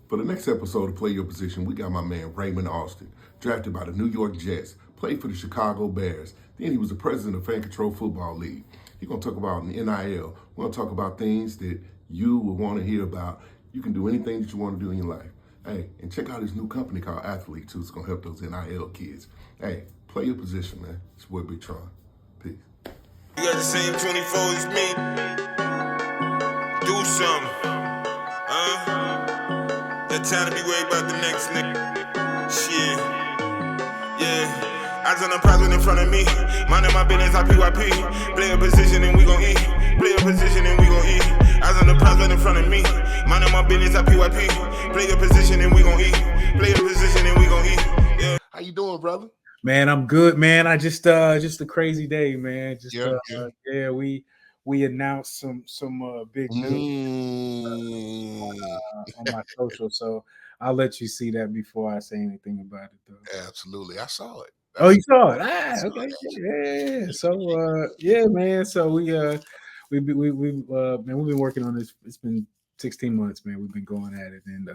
For the next episode of Play Your Position, we got my man Raymond Austin, drafted by the New York Jets, played for the Chicago Bears. Then he was the president of Fan Control Football League. He's going to talk about NIL. We're going to talk about things that you would want to hear about. You can do anything that you want to do in your life. Hey, and check out his new company called Athlyt, too. It's going to help those NIL kids. Hey, play your position, man. It's your boy Big Tron. Peace. You got the same 24 as me. Do something. That time to be worried about the next nigga. Shit. Yeah. Eyes on the prize in front of me. Minding my business, I PYP. Play a position and we gon' eat. Play a position and we gon' eat. Eyes on the prize in front of me. Minding my business, I PYP. Play a position and we gon' eat. Play a position and we gon' eat. Yeah. How you doing, brother? Man, I'm good, man. I just a crazy day, man. Yeah. We announced some big news on my social, so I'll let you see that before I say anything about it, though. Absolutely. I saw it. Oh, you saw it? Okay, yeah. So, yeah, man. So we man, we've been working on this. It's been 16 months, man. We've been going at it, and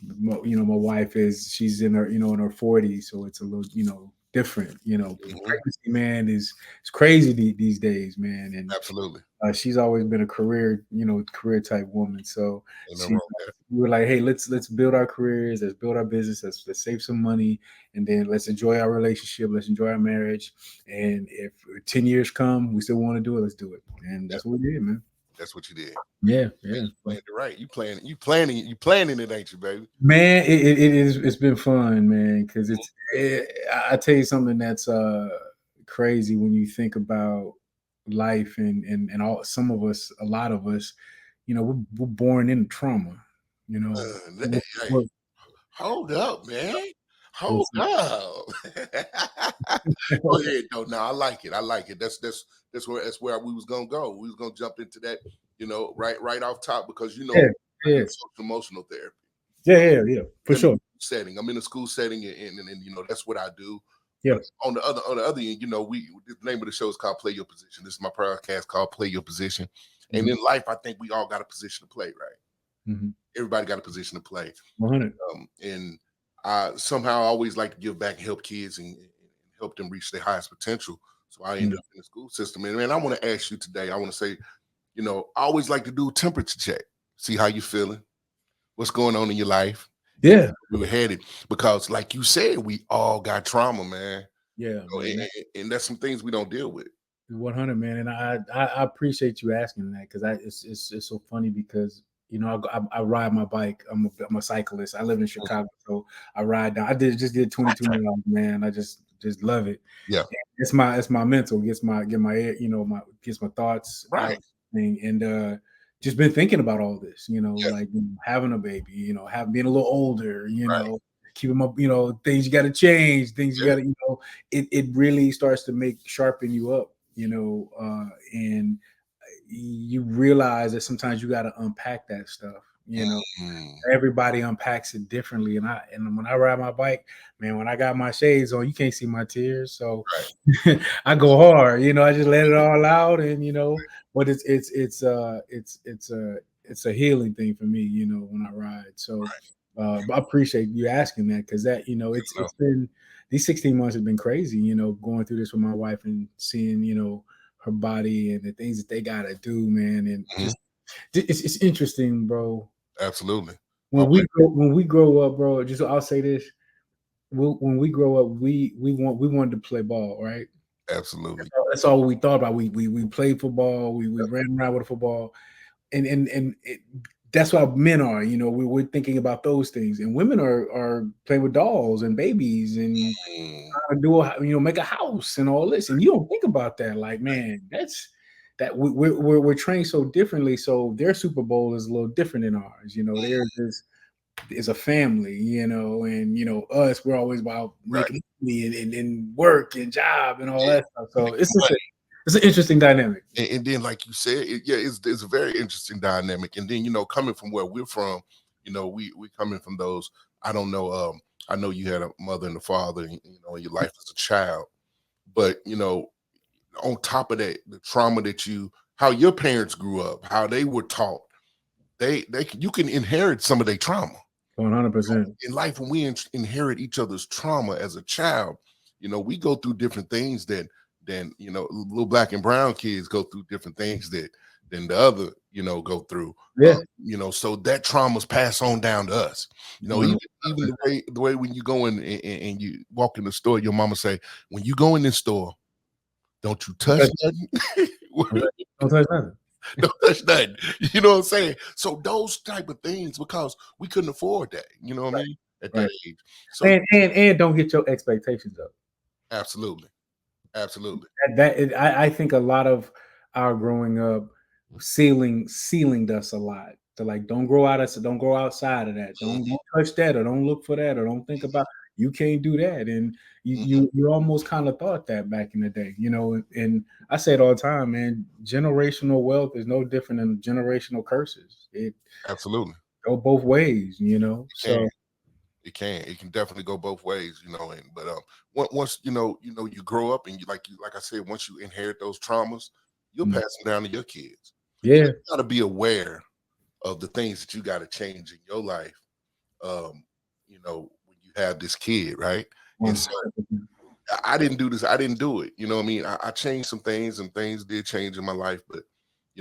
my wife she's in her 40s, so it's a little different. Pregnancy, man, is it's crazy these days, man. And Absolutely. she's always been a career type woman. So we were like, hey, let's build our careers, let's build our business, let's save some money, and then let's enjoy our relationship, let's enjoy our marriage. And if 10 years come, we still want to do it, let's do it. And that's what we did, man. That's what you did. Yeah. You planned it right. You planning it, ain't you, baby? Man, it's been fun, man, because I tell you something that's crazy when you think about life and all. A lot of us, we're born into trauma. Hey, hold up, man. Hold up. Go ahead, though. No, I like it. That's where we was gonna go. We was gonna jump into that, right off top, because social emotional therapy. Yeah, for sure. Setting. I'm in a school setting, and that's what I do. Yeah. On the other end, the name of the show is called Play Your Position. This is my podcast called Play Your Position. Mm-hmm. And in life, I think we all got a position to play, right? Mm-hmm. Everybody got a position to play. 100. And I somehow always like to give back and help kids and help them reach their highest potential. So I end up in the school system. And man, I want to ask you today, I want to say, I always like to do a temperature check, see how you feeling, what's going on in your life. Yeah. We were headed, because like you said, we all got trauma, man. Yeah. And that's some things we don't deal with. 100, man. And I appreciate you asking that, because it's so funny, because I ride my bike. I'm a cyclist. I live in Chicago, so I ride down. I just did 22 miles, man. I just love it. Yeah, it's my mental, gets my thoughts right. And just been thinking about all this, like having a baby, being a little older, right. keeping up, things you got to change, things you got to, it really starts to sharpen you up, and you realize that sometimes you got to unpack that stuff. Everybody unpacks it differently, and when I ride my bike, man, when I got my shades on, you can't see my tears, so right. I go hard. I just let it all out, and but it's a healing thing for me, when I ride. So I appreciate you asking that, because that it's been, these 16 months have been crazy. Going through this with my wife and seeing her body and the things that they gotta do, man, and just it's interesting, bro. Absolutely. When we grow up, bro, just I'll say this: when we grow up, we wanted to play ball, right? Absolutely. That's all we thought about. We played football. We ran around with a football, and that's what men are. We're thinking about those things, and women are playing with dolls and babies and make a house and all this, and you don't think about that. Like, man, we're trained so differently. So their Super Bowl is a little different than ours. Theirs is a family, and us, we're always about making money and work and job and all that stuff. So it's an interesting dynamic. And then, like you said, it's a very interesting dynamic. And then, coming from where we're from, we coming from those, I don't know, I know you had a mother and a father, in your life as a child, but, on top of that, the trauma how your parents grew up, how they were taught, you can inherit some of their trauma. 100%. In life, when we inherit each other's trauma as a child, we go through different things than little black and brown kids go through different things than the other, go through. Yeah. So that trauma's passed on down to us. Even the way when you go in and you walk in the store, your mama say, when you go in this store, don't you touch nothing. Don't touch nothing. Don't touch nothing. You know what I'm saying? So those type of things, because we couldn't afford that. You know what I mean? At that age. So and don't get your expectations up. Absolutely. I think a lot of our growing up ceilinged us a lot. To like, don't grow outside of that. Don't touch that, or don't look for that, or don't think about, you can't do that. And you almost kind of thought that back in the day, and I say it all the time, man, generational wealth is no different than generational curses. It absolutely go both ways, so it can definitely go both ways, but once you grow up, and like I said, once you inherit those traumas, you'll pass them down to your kids. Yeah. You got to be aware of the things that you got to change in your life, when you have this kid, right? And so I didn't do this. I didn't do it. You know what I mean? I changed some things, and things did change in my life, but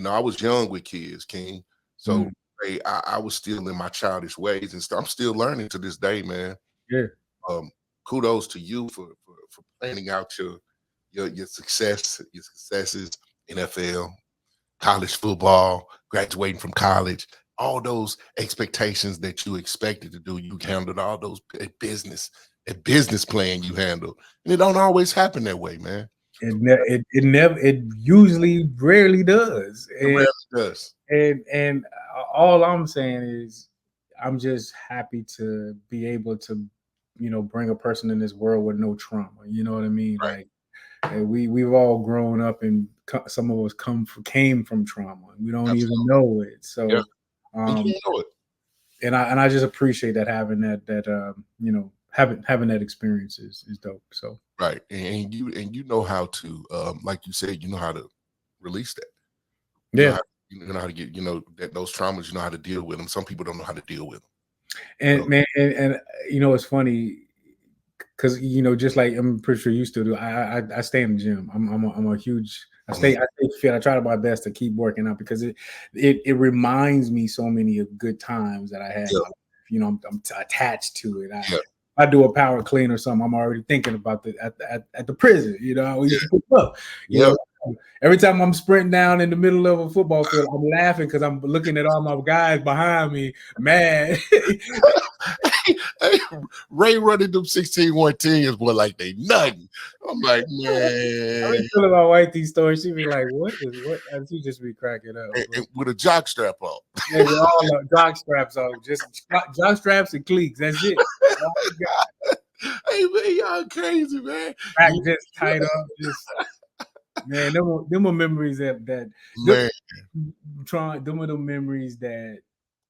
I was young with kids, King. So I was still in my childish ways, and I'm still learning to this day, man. Yeah. Kudos to you for planning out your successes, NFL, college football, graduating from college, all those expectations that you expected to do. You handled all those business plan you handled, and it don't always happen that way, man. It usually rarely does. It rarely does. And all I'm saying is, I'm just happy to be able to, bring a person in this world with no trauma. You know what I mean? Right. Like, we've all grown up, and some of us came from trauma, and we don't even know it. So, yeah. And you don't know it. And I just appreciate that, having having that experience is dope. So right, and you know how to, like you said, you know how to release that. You know how to get, that those traumas, you know how to deal with them. Some people don't know how to deal with them. And man, and it's funny, because just like, I'm pretty sure you still do. I stay in the gym. I'm a huge. I stay fit. I try my best to keep working out, because it reminds me so many of good times that I had. Yeah. I'm attached to it. I do a power clean or something, I'm already thinking about at the prison. We used to put up. Every time I'm sprinting down in the middle of a football field, I'm laughing because I'm looking at all my guys behind me, mad. Hey, Ray running them 16-110s, boy, like they nothing. I'm like, man. I be telling my wife these stories. She be like, what? And she just be cracking up. And with a jock strap on. Yeah, with all the jock straps on. Just jock straps and cleats. That's it. Hey, man, y'all crazy, man. Back just tight up. Man, them were memories that man. Them are the memories that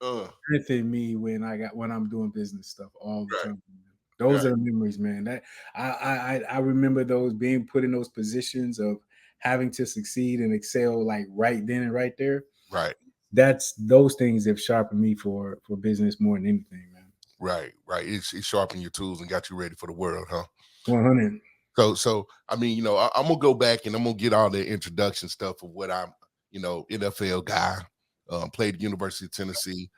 strengthen me when I'm doing business stuff all the time. Those are the memories, man. That I remember those, being put in those positions of having to succeed and excel, like right then and right there. Right. That's those things that sharpened me for business more than anything, man. Right. It sharpened your tools and got you ready for the world, huh? 100. So I mean, I'm gonna go back and I'm gonna get all the introduction stuff of what I'm, NFL guy, played at the University of Tennessee,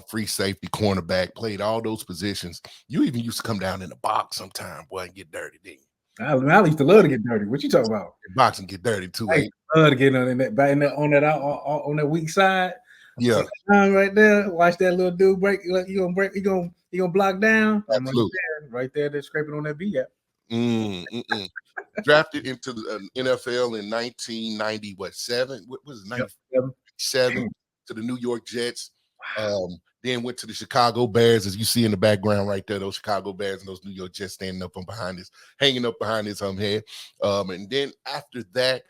free safety, cornerback, played all those positions. You even used to come down in the box sometime, boy, and get dirty, didn't you? I used to love to get dirty. What you talking about? Box and get dirty too. I love to get on that weak side. Yeah, right there. Watch that little dude break. You gonna break? You gonna block down? Absolutely. Right there. They're scraping on that B-gap. Drafted into the NFL in 1990. What was it? 97 to the New York Jets. Then went to the Chicago Bears, as you see in the background right there. Those Chicago Bears and those New York Jets standing up hanging up behind his head. And then after that,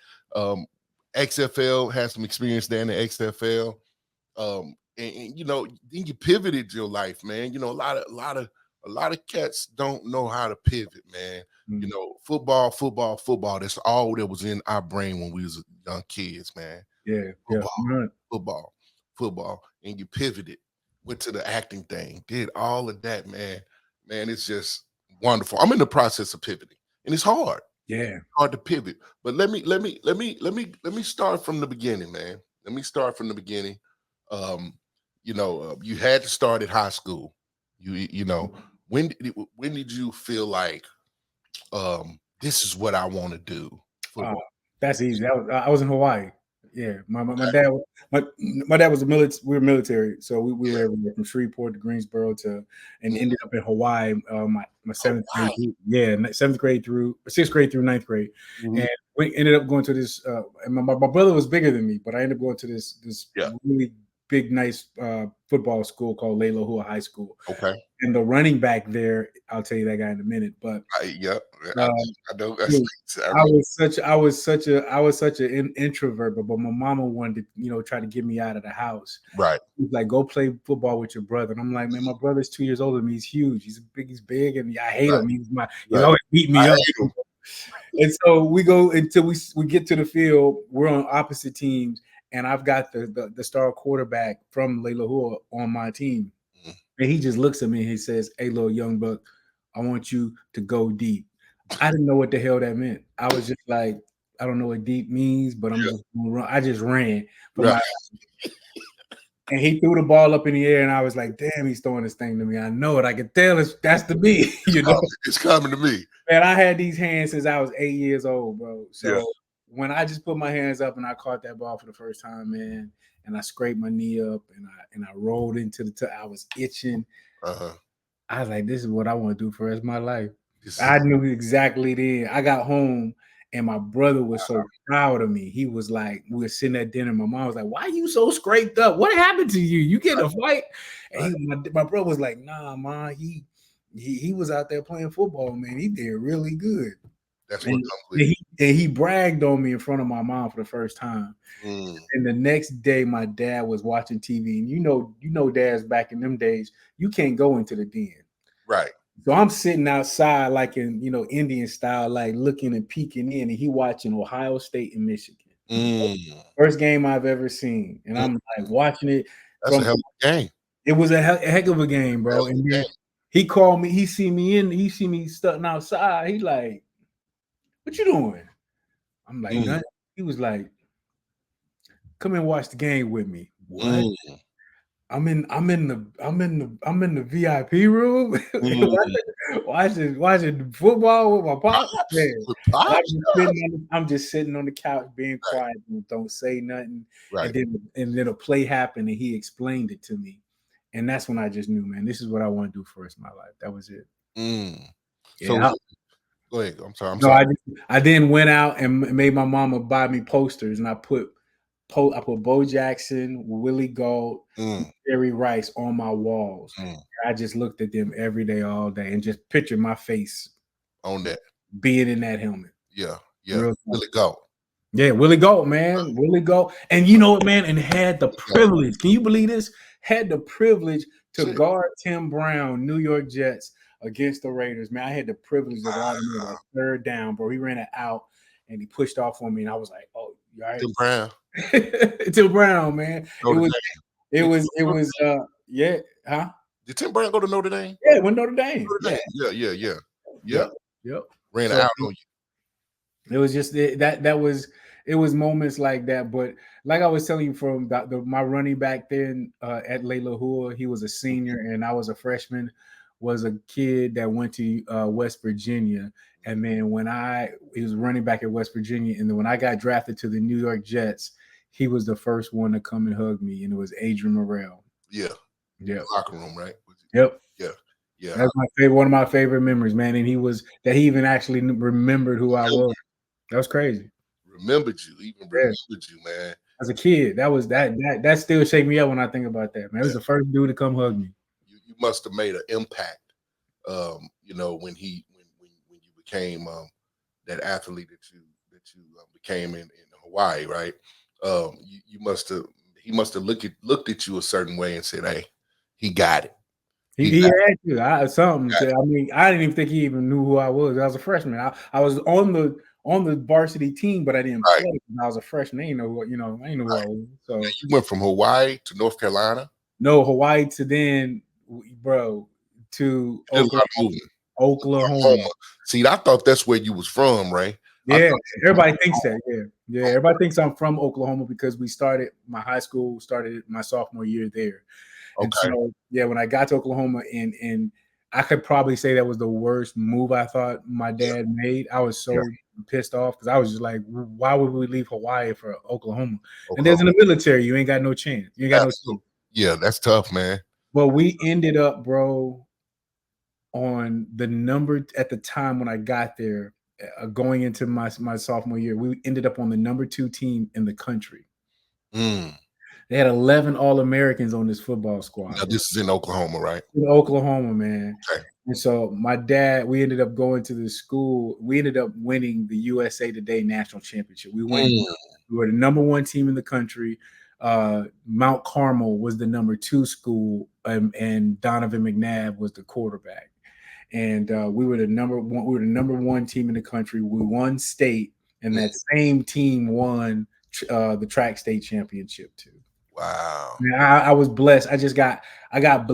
XFL, had some experience there in the XFL. And then you pivoted your life, man. A lot of cats don't know how to pivot, man. Football. That's all that was in our brain when we was young kids, man. Yeah, football. football, and you pivoted, went to the acting thing, did all of that, man. Man, it's just wonderful. I'm in the process of pivoting, and it's hard. Yeah. Hard to pivot. But let me start from the beginning, man. Let me start from the beginning. You had to start at high school. You know, when did you feel like this is what I want to do? That's easy. I was in Hawaii. Yeah, my dad my dad was a military. We were military, so we were everywhere from Shreveport to Greensboro and ended up in Hawaii. My seventh grade, seventh grade through sixth grade through ninth grade, and we ended up going to this. And my brother was bigger than me, but I ended up going to this really big, nice football school called Leilahua High School. Okay. And the running back there, I'll tell you that guy in a minute. But I know. I was such an introvert, but my mama wanted to, try to get me out of the house. Right. She's like, go play football with your brother. And I'm like, man, my brother's 2 years older than me. He's huge. He's big, and I hate him. He's always beat me up. And so we go until we get to the field. We're on opposite teams, and I've got the star quarterback from Leilahua on my team. And he just looks at me and he says, "Hey, little young buck, I want you to go deep." I didn't know what the hell that meant. I was just like, I don't know what deep means, but I'm just gonna run. I just ran for my life. And he threw the ball up in the air, and I was like, damn, he's throwing this thing to me. I know it. I can tell that's to me. It's coming to me. Man, I had these hands since I was 8 years old, bro. So when I just put my hands up and I caught that ball for the first time, man, and I scraped my knee up and I rolled into I was itching. I was like, this is what I want to do for the rest of my life. I knew exactly then. I got home and my brother was so proud of me. He was like, we were sitting at dinner. My mom was like, why are you so scraped up? What happened to you? You get a fight? And my brother was like, nah, ma, he was out there playing football, man. He did really good. That's what comes with. He bragged on me in front of my mom for the first time. And the next day, my dad was watching TV. And you know, dads back in them days, you can't go into the den. Right. So I'm sitting outside, like in Indian style, like looking and peeking in, and he watching Ohio State and Michigan. First game I've ever seen, and I'm like watching it. That's a hell of a game. It was a heck of a game, bro. And then he called me. He see me stunting outside. He like, what you doing? I'm like, nothing. He was like, come and watch the game with me. What? I'm in the VIP room watching football with my pop. I'm just sitting on the couch being quiet and don't say nothing. Right. And then a play happened and he explained it to me. And that's when I just knew, man, this is what I want to do for the rest of my life. That was it. So go ahead. I'm sorry. I then went out and made my mama buy me posters, and I put Bo Jackson, Willie Gault, Jerry Rice on my walls. I just looked at them every day, all day, and just pictured my face on that, being in that helmet. Yeah. Willie Gault. Yeah, Willie Gault, man. Willie Gault. And you know what, man? And had the privilege. Can you believe this? Had the privilege to guard Tim Brown, New York Jets, against the Raiders. Man, I had the privilege to guard him on third down, bro. He ran it out and he pushed off on me, and I was like, "Oh, you all right?" Tim Brown. Tim Brown, man. It was huh? Did Tim Brown go to Notre Dame? Yeah, went Notre Dame. Yeah. Yep. Ran out on you. It was just it was moments like that. But like I was telling you, from my running back then at Leilahua, he was a senior and I was a freshman, was a kid that went to West Virginia. And then he was running back at West Virginia, and then when I got drafted to the New York Jets, he was the first one to come and hug me, and it was Adrian Morrell. Yeah. Locker room, right? Yep. Yeah. That's one of my favorite memories, man. And he even actually remembered who I was. That was crazy. Remembered you, man. As a kid, that still shake me up when I think about that, man. It was the first dude to come hug me. You must have made an impact, when you became that athlete that you became in Hawaii, right? He must have looked at you a certain way and said, "Hey, he got it." He had to. I didn't even think he even knew who I was. I was a freshman. I was on on the varsity team, but I didn't Right. play because I was a freshman. I didn't know who, I didn't know who I was. So You went from Hawaii to North Carolina. no, Hawaii to then, bro, to You did a lot of moving. Oklahoma. See, I thought that's where you was from, Ray. Yeah, everybody thinks that. Yeah, everybody thinks I'm from Oklahoma because my high school started my sophomore year there. And so, yeah, when I got to Oklahoma, and I could probably say that was the worst move I thought my dad made. I was so pissed off because I was just like, why would we leave Hawaii for Oklahoma? And there's in the military, you ain't got no chance. You ain't got no chance. Yeah, that's tough, man. Well, we ended up, bro, on the number at the time when I got there, going into my sophomore year, we ended up on the number 2 team in the country. They had 11 All-Americans on this football squad. Now, this is in Oklahoma, right? In Oklahoma, man. Okay. And so my dad, we ended up going to the school. We ended up winning the USA Today national championship. We were the number 1 team in the country. Mount Carmel was the number 2 school, and Donovan McNabb was the quarterback. And we were the number 1. We were the number 1 team in the country. We won state, and that same team won the track state championship too. Wow! I was blessed. I got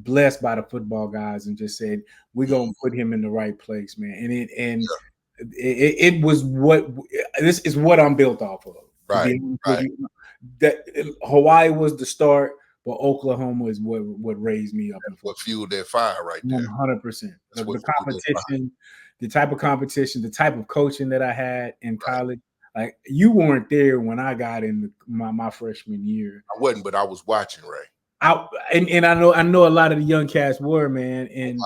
blessed by the football guys and just said we're gonna put him in the right place, man. And it was this is what I'm built off of. Right. That Hawaii was the start. But Oklahoma is what raised me up. That's what fueled that fire right there. 100%. The competition, the type of competition, the type of coaching that I had in college. Like, you weren't there when I got in my freshman year. I wasn't, but I was watching, Ray. And I know a lot of the young cats were, man. And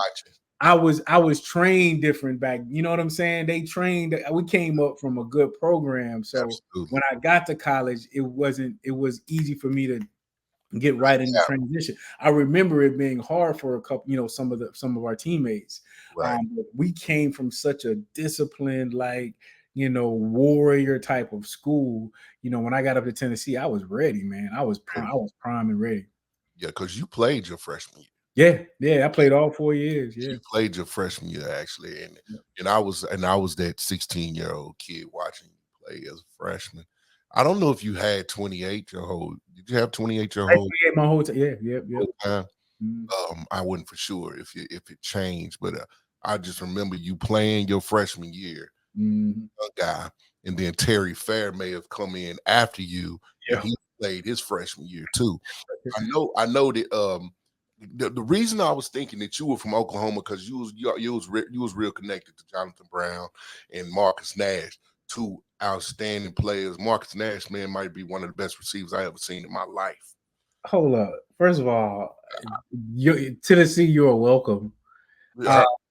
I was trained different back. You know what I'm saying? They trained. We came up from a good program. So when I got to college, it was easy for me to get right in the transition. I remember it being hard for a couple, some of our teammates. Right. We came from such a disciplined, warrior type of school. When I got up to Tennessee, I was ready, man. I was prime and ready. Yeah, because you played your freshman year. Yeah, I played all 4 years. Yeah, you played your freshman year actually, and I was that 16-year-old kid watching you play as a freshman. I don't know if you had 28 your whole. Did you have 28 your whole? My whole time. Yeah. Time? I wasn't for sure if it changed, but I just remember you playing your freshman year, a guy, and then Terry Fair may have come in after you. Yeah, he played his freshman year too. I know that. The reason I was thinking that you were from Oklahoma because you was real connected to Jonathan Brown and Marcus Nash. 2 outstanding players. Marcus Nash, man, might be one of the best receivers I ever seen in my life. Hold up. First of all, Tennessee, you're welcome.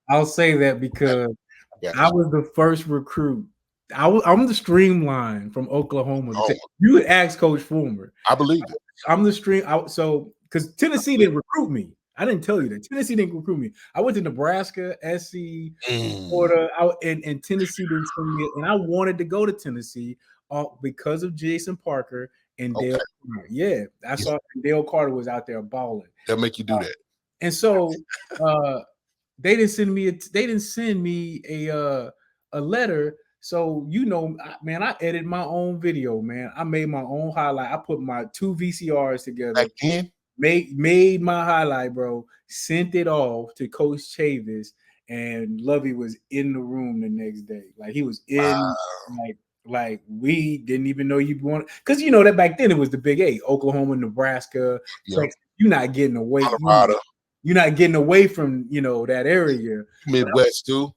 I'll say that because I was the first recruit. I'm the streamline from Oklahoma. You would ask Coach Fulmer. I believe it. I'm the stream. So because Tennessee didn't recruit me. I didn't tell you that. Tennessee didn't recruit me. I went to Nebraska, SC, Florida, and Tennessee didn't send me. And I wanted to go to Tennessee because of Jason Parker and Dale Carter. Yeah, I saw Dale Carter was out there balling. They'll make you do that. And so they didn't send me a letter. So man, I edited my own video, man. I made my own highlight. I put my 2 VCRs together. Back then? Made my highlight, bro. Sent it off to Coach Chavis, and Lovey was in the room the next day. Like, he was in, like we didn't even know you'd want, because that back then it was the Big 8, Oklahoma, Nebraska, Texas. You're not getting away. You're not getting away from that area. Midwest too.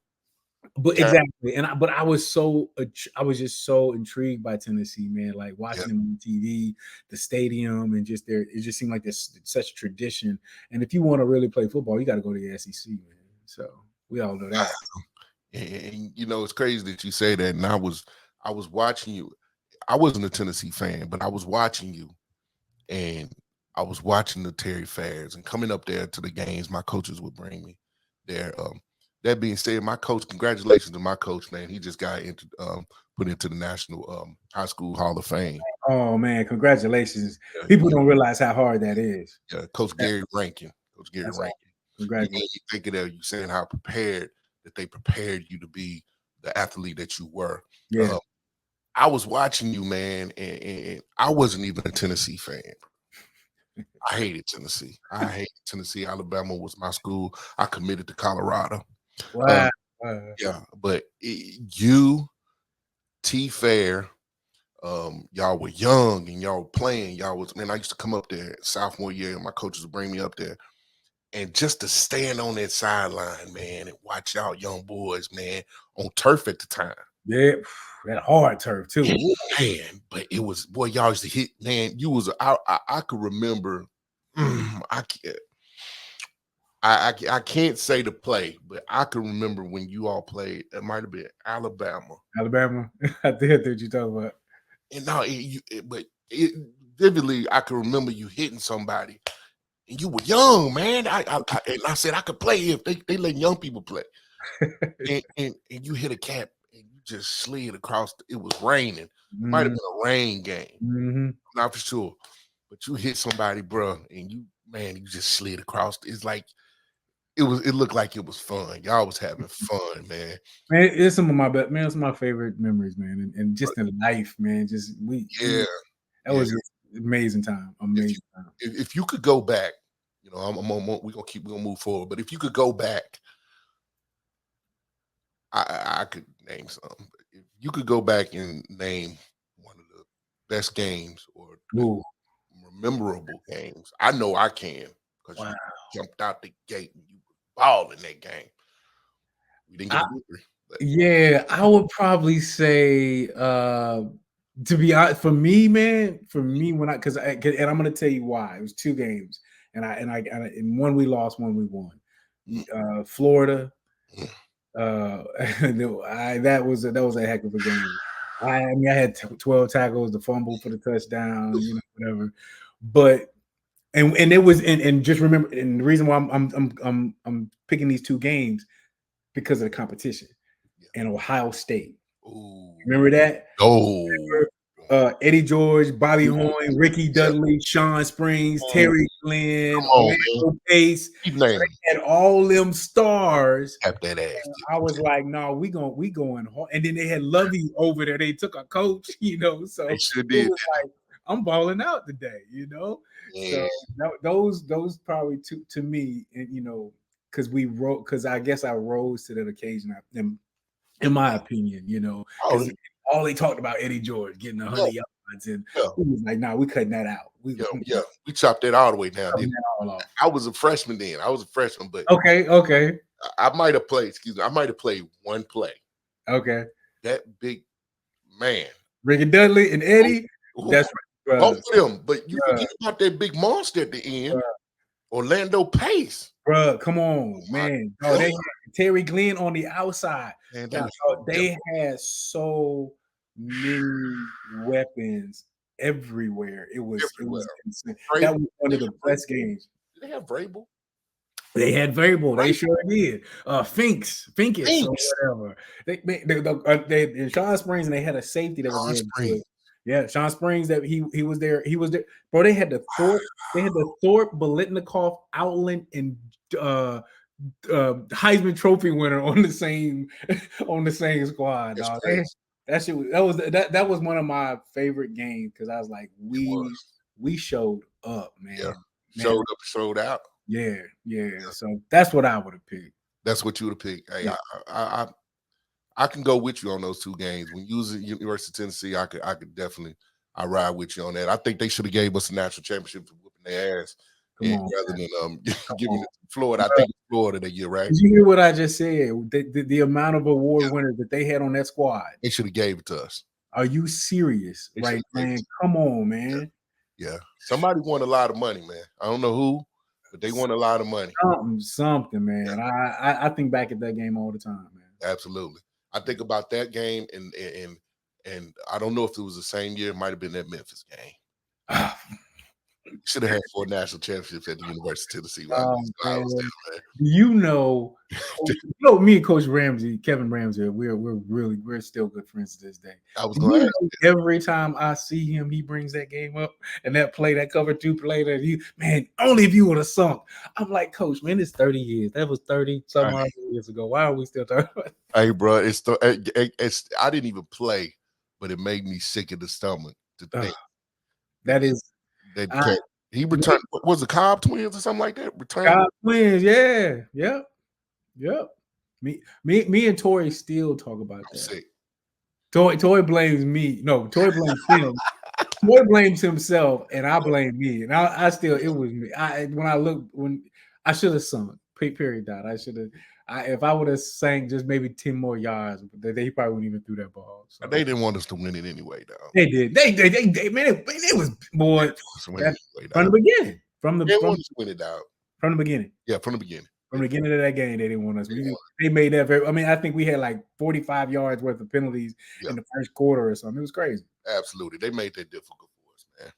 But exactly, but I was just so intrigued by Tennessee, man. Like, watching them on TV, the stadium, and it just seemed like there's such a tradition. And if you want to really play football, you got to go to the SEC, man. So we all know that. And it's crazy that you say that. And I was watching you. I wasn't a Tennessee fan, but I was watching you, and I was watching the Terry Fairs and coming up there to the games. My coaches would bring me there. That being said, my coach, congratulations to my coach, man. He just got put into the National High School Hall of Fame. Oh, man, congratulations. People don't realize how hard that is. Yeah, Coach Gary Rankin. Coach Gary Rankin. Congratulations. You think of that, you saying how prepared that they prepared you to be the athlete that you were. Yeah. I was watching you, man, and I wasn't even a Tennessee fan. I hated Tennessee. Alabama was my school. I committed to Colorado. Wow. Yeah, but you, T. Fair, y'all were young and y'all were playing. Y'all was, man, I used to come up there sophomore year and my coaches would bring me up there. And just to stand on that sideline, man, and watch y'all young boys, man, on turf at the time. Yeah, that hard turf too. Man, but it was, boy, y'all used to hit, man. You was, I could remember, I can't say the play, but I can remember when you all played. It might have been Alabama. I did what you talking about. And no, but vividly, I can remember you hitting somebody, and you were young, man. And I said I could play if they let young people play. and you hit a cap, and you just slid across. It was raining. It might have been a rain game. I'm not for sure, but you hit somebody, bro, and you just slid across. It's like it looked like it was fun. Y'all was having fun, man. Man, it's some of my best, man. It's my favorite memories, man, and just in life, man. Just that was just amazing time. Amazing time. If you could go back, you know, we're gonna move forward. But if you could go back, I could name something. If you could go back and name one of the best games or memorable games, I know I can, because you jumped out the gate and you were balling that game. We didn't get a victory. Yeah, I would probably say, to be honest, for me, when and I'm gonna tell you why. It was 2 games, and one we lost, one we won. Florida. That was a heck of a game. I had 12 tackles, the fumble for the touchdown, you know, whatever. But and it was and just remember, and the reason why I'm picking these 2 games because of the competition. And Ohio State. Ooh. Remember that? Oh. Eddie George, Bobby Horn, Ricky Dudley, Sean Springs, Terry Glenn, Orlando Pace. They had all them stars. That ass. I was like, no, we going hard. And then they had Lovey over there. They took a coach, you know. So they sure did. It was like, I'm balling out today, you know. Yeah. So those probably to me, and you know, because I guess I rose to that occasion. In my opinion, you know, all they talked about Eddie George getting 100 yards, and we was like, "Nah, we cutting that out." We chopped that all the way down. I was a freshman then. But okay. I might have played. I might have played one play. Okay. That big man, Ricky Dudley and Eddie. That's right, both of them. But you forget about that big monster at the end, Orlando Pace. Bro, come on, man. Oh, they had Terry Glenn on the outside. Man, they had so many weapons everywhere. It was insane. That was one of the best games. Did they have Vrabel? They had Vrabel. They sure did. Finks or whatever. They Sean Springs, and they had a safety that was really good. Yeah, Sean Springs, that he was there. He was there. Bro, they had the Thorpe, Bolitnikoff, Outland, and Heisman Trophy winner on the same squad. Dog. That was one of my favorite games, because I was like, we showed up, man. Yeah. Showed up, showed out. Yeah. So that's what I would have picked. That's what you would have picked. Hey, yeah. I can go with you on those 2 games. When you was at University of Tennessee, I could definitely ride with you on that. I think they should have gave us a national championship for whooping their ass, rather than giving it to Florida. I think it's Florida that year, right? Did you hear what I just said? The amount of award winners that they had on that squad. They should have gave it to us. Are you serious? Right, man? Come on, man. Yeah. Somebody won a lot of money, man. I don't know who, but they won a lot of money. Something, man. Yeah. I think back at that game all the time, man. Absolutely. I think about that game, and I don't know if it was the same year. It might have been that Memphis game. Should have had 4 national championships at the University of Tennessee. While I Man, was there, man. you know, me and Coach Ramsey, Kevin Ramsey, we're still good friends to this day. I was You going to ask. know, every time I see him, he brings that game up and that play, that cover 2 play that man, only if you would have sunk. I'm like, Coach, man, it's 30 years. That was 30 some odd years ago. Why are we still talking about it? Hey, bro, it's I didn't even play, but it made me sick in the stomach to think that is that he returned. Was the Cobb twins or something like that? Returned Cobb twins, yeah, yep. Me and Tori still talk about that. sick. Toy blames me. No, Toy blames him. Toy blames himself, and I blame me. And I still, it was me. When I should have sung. Period. Dot. I should have. If I would have sang just maybe 10 more yards, they probably wouldn't even threw that ball. So. They didn't want us to win it anyway, though. They did. It was boy from the beginning. From the win it out from the beginning. Yeah, from the beginning. From the beginning of that game, they didn't want us. They made that very. I mean, I think we had like 45 yards worth of penalties in the first quarter or something. It was crazy. Absolutely, they made that difficult for us, man.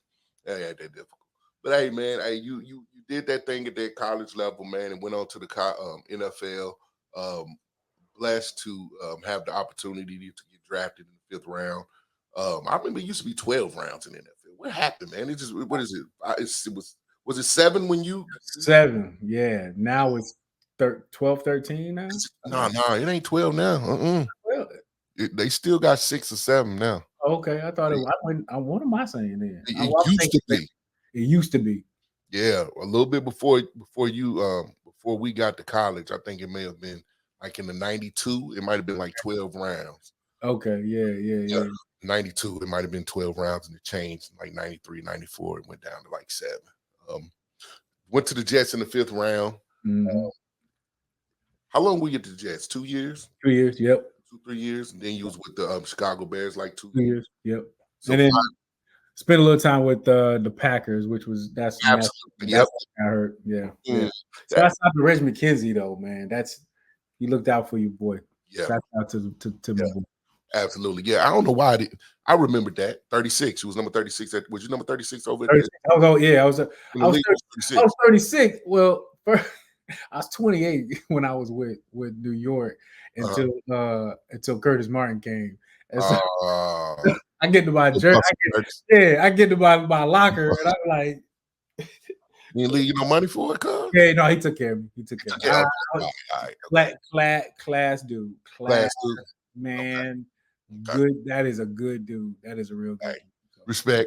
They had that difficult. But hey, man, you did that thing at that college level, man, and went on to the NFL. Blessed to have the opportunity to get drafted in the 5th round. I remember it used to be 12 rounds in the NFL. What happened, man? It just what is it? Was it 7 when you 7? Yeah. Now it's 12, 13 now. No, it ain't 12 now. Well, they still got 6 or 7 now. Okay, I thought it. What am I saying then? It used to be. It used to be. Yeah, a little bit before we got to college. I think it may have been like in the 92. It might have been like 12 rounds. Okay, yeah. 92, it might have been 12 rounds, and it changed like 93, 94. It went down to like 7. Went to the Jets in the 5th round. Mm-hmm. How long were you at the Jets? 2 years? 2 years, yep. 2-3 years. And then you was with the Chicago Bears like 2 years. Yep. So and then spent a little time with the Packers, which was that's yep. I heard. Yeah. So I stopped to Reg McKenzie though, man. He looked out for you, boy. Yeah. Shout out to my boy. Absolutely. Yeah. I don't know why I remembered that. 36. He was number 36. Was you number 36 over there? I was 36. Well, first, I was 28 when I was with New York until Curtis Martin came. And so, I get to my jersey. I get to my locker, and I'm like, you didn't leave you no money for it, cuz? Yeah, no, he took care of me. He took care of me. Class dude. Man. Okay. Good. That is a good dude. That is a real good dude.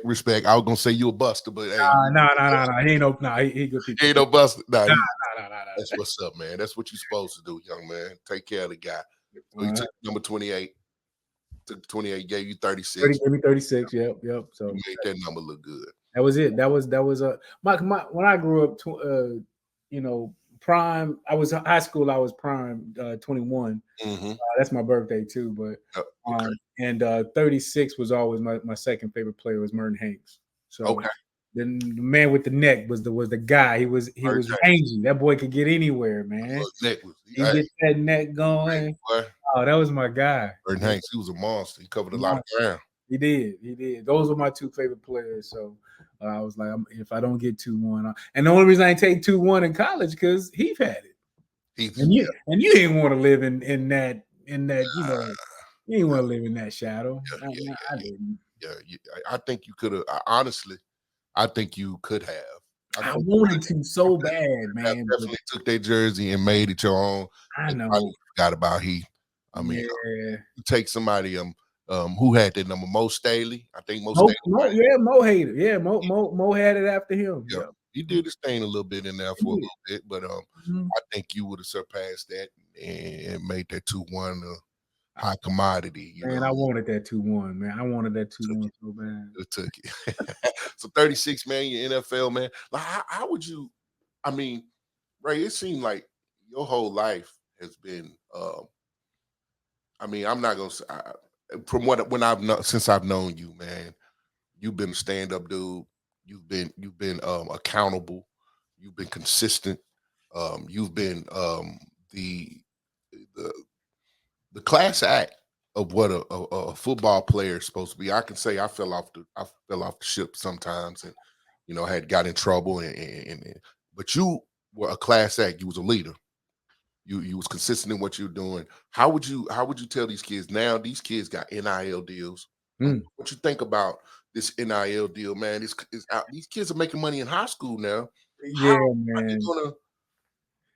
Respect. I was gonna say you a buster, but hey, no. He ain't no. He good people. He ain't no buster. Nah. That's what's up, man. That's what you're supposed to do, young man. Take care of the guy. So he took number 28. Took 28, gave you 36. Gave me 36. Yep. So you made that number look good. That was it. That was my when I grew up. Prime. I was high school. I was prime 21. Mm-hmm. That's my birthday too. But and 36 was always my second favorite player was Merton Hanks. So then the man with the neck was the guy. He was rangy. That boy could get anywhere, man. He get that neck going. Oh, that was my guy. Merton Hanks. He was a monster. He covered a lot of ground. He did. Those were my 2 favorite players. So I was like, if I don't get 2-1, and the only reason I didn't take 2-1 in college because Heath had it. And you didn't want to live in that you didn't want to live in that shadow. I didn't. Yeah, I think you could have. Honestly, I think you could have. I wanted to so bad, man. I definitely took their jersey and made it your own. I know. I forgot about Heath. I mean, you take somebody who had that number, Mo Staley. I think Mo Staley. Mo had it. Yeah, Mo had it after him. Yeah. He did his thing a little bit in there for a little bit, but I think you would have surpassed that and made that 2-1 a high commodity. Man, I wanted that 2-1, man. I wanted that 2-1 so bad. It took it. So 36, man, your NFL, man. Like, how would you? I mean, Ray, it seemed like your whole life has been. I mean, I'm not gonna say. From since I've known you, man, you've been a stand-up dude. You've been accountable. You've been consistent. You've been the class act of what a football player is supposed to be. I can say I fell off the ship sometimes, and had got in trouble, but you were a class act. You was a leader. You was consistent in what you're doing. How would you tell these kids now? These kids got NIL deals. What you think about this NIL deal, man? It's out. These kids are making money in high school now. Yeah, man.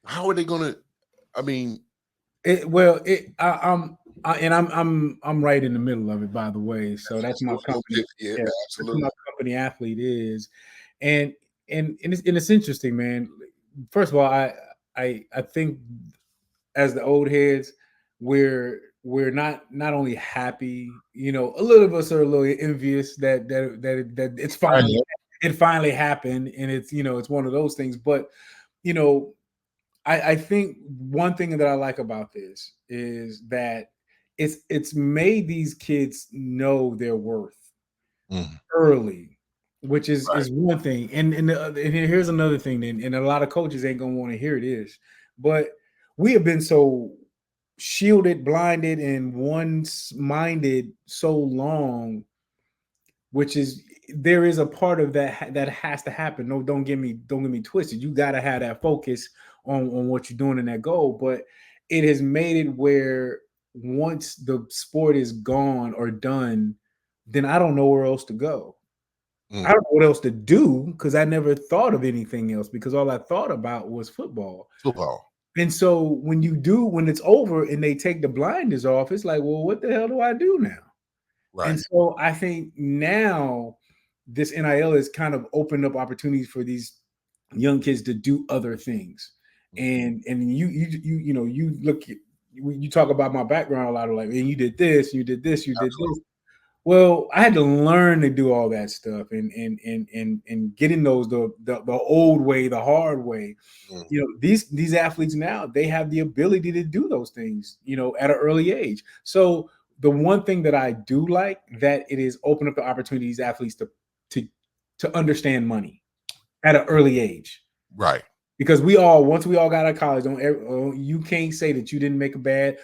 How are they gonna? I mean, I'm right in the middle of it, by the way. So that's my company. Yeah, That's absolutely. what my company Athlyt is, and it's interesting, man. First of all, I think as the old heads, we're not only happy, a little of us are a little envious that it's finally happened, and it's one of those things. But I think one thing that I like about this is that it's made these kids know their worth early, which is one thing. And here's another thing, and a lot of coaches ain't gonna want to hear this, but we have been so shielded, blinded, and one-minded so long, which is there is a part of that has to happen. No, don't get me twisted. You got to have that focus on what you're doing in that goal, but it has made it where once the sport is gone or done, then I don't know where else to go. I don't know what else to do because I never thought of anything else because all I thought about was football. And so when it's over and they take the blinders off, it's like, well, what the hell do I do now? Right. And so I think now this NIL has kind of opened up opportunities for these young kids to do other things. And you look at, you talk about my background a lot of like, and you did this, you did this. Well, I had to learn to do all that stuff and getting those the old way, the hard way. These athletes now, they have the ability to do those things, at an early age. So the one thing that I do like that it is open up the opportunities athletes to understand money at an early age. Right. Because once we all got out of college, you can't say that you didn't make a bad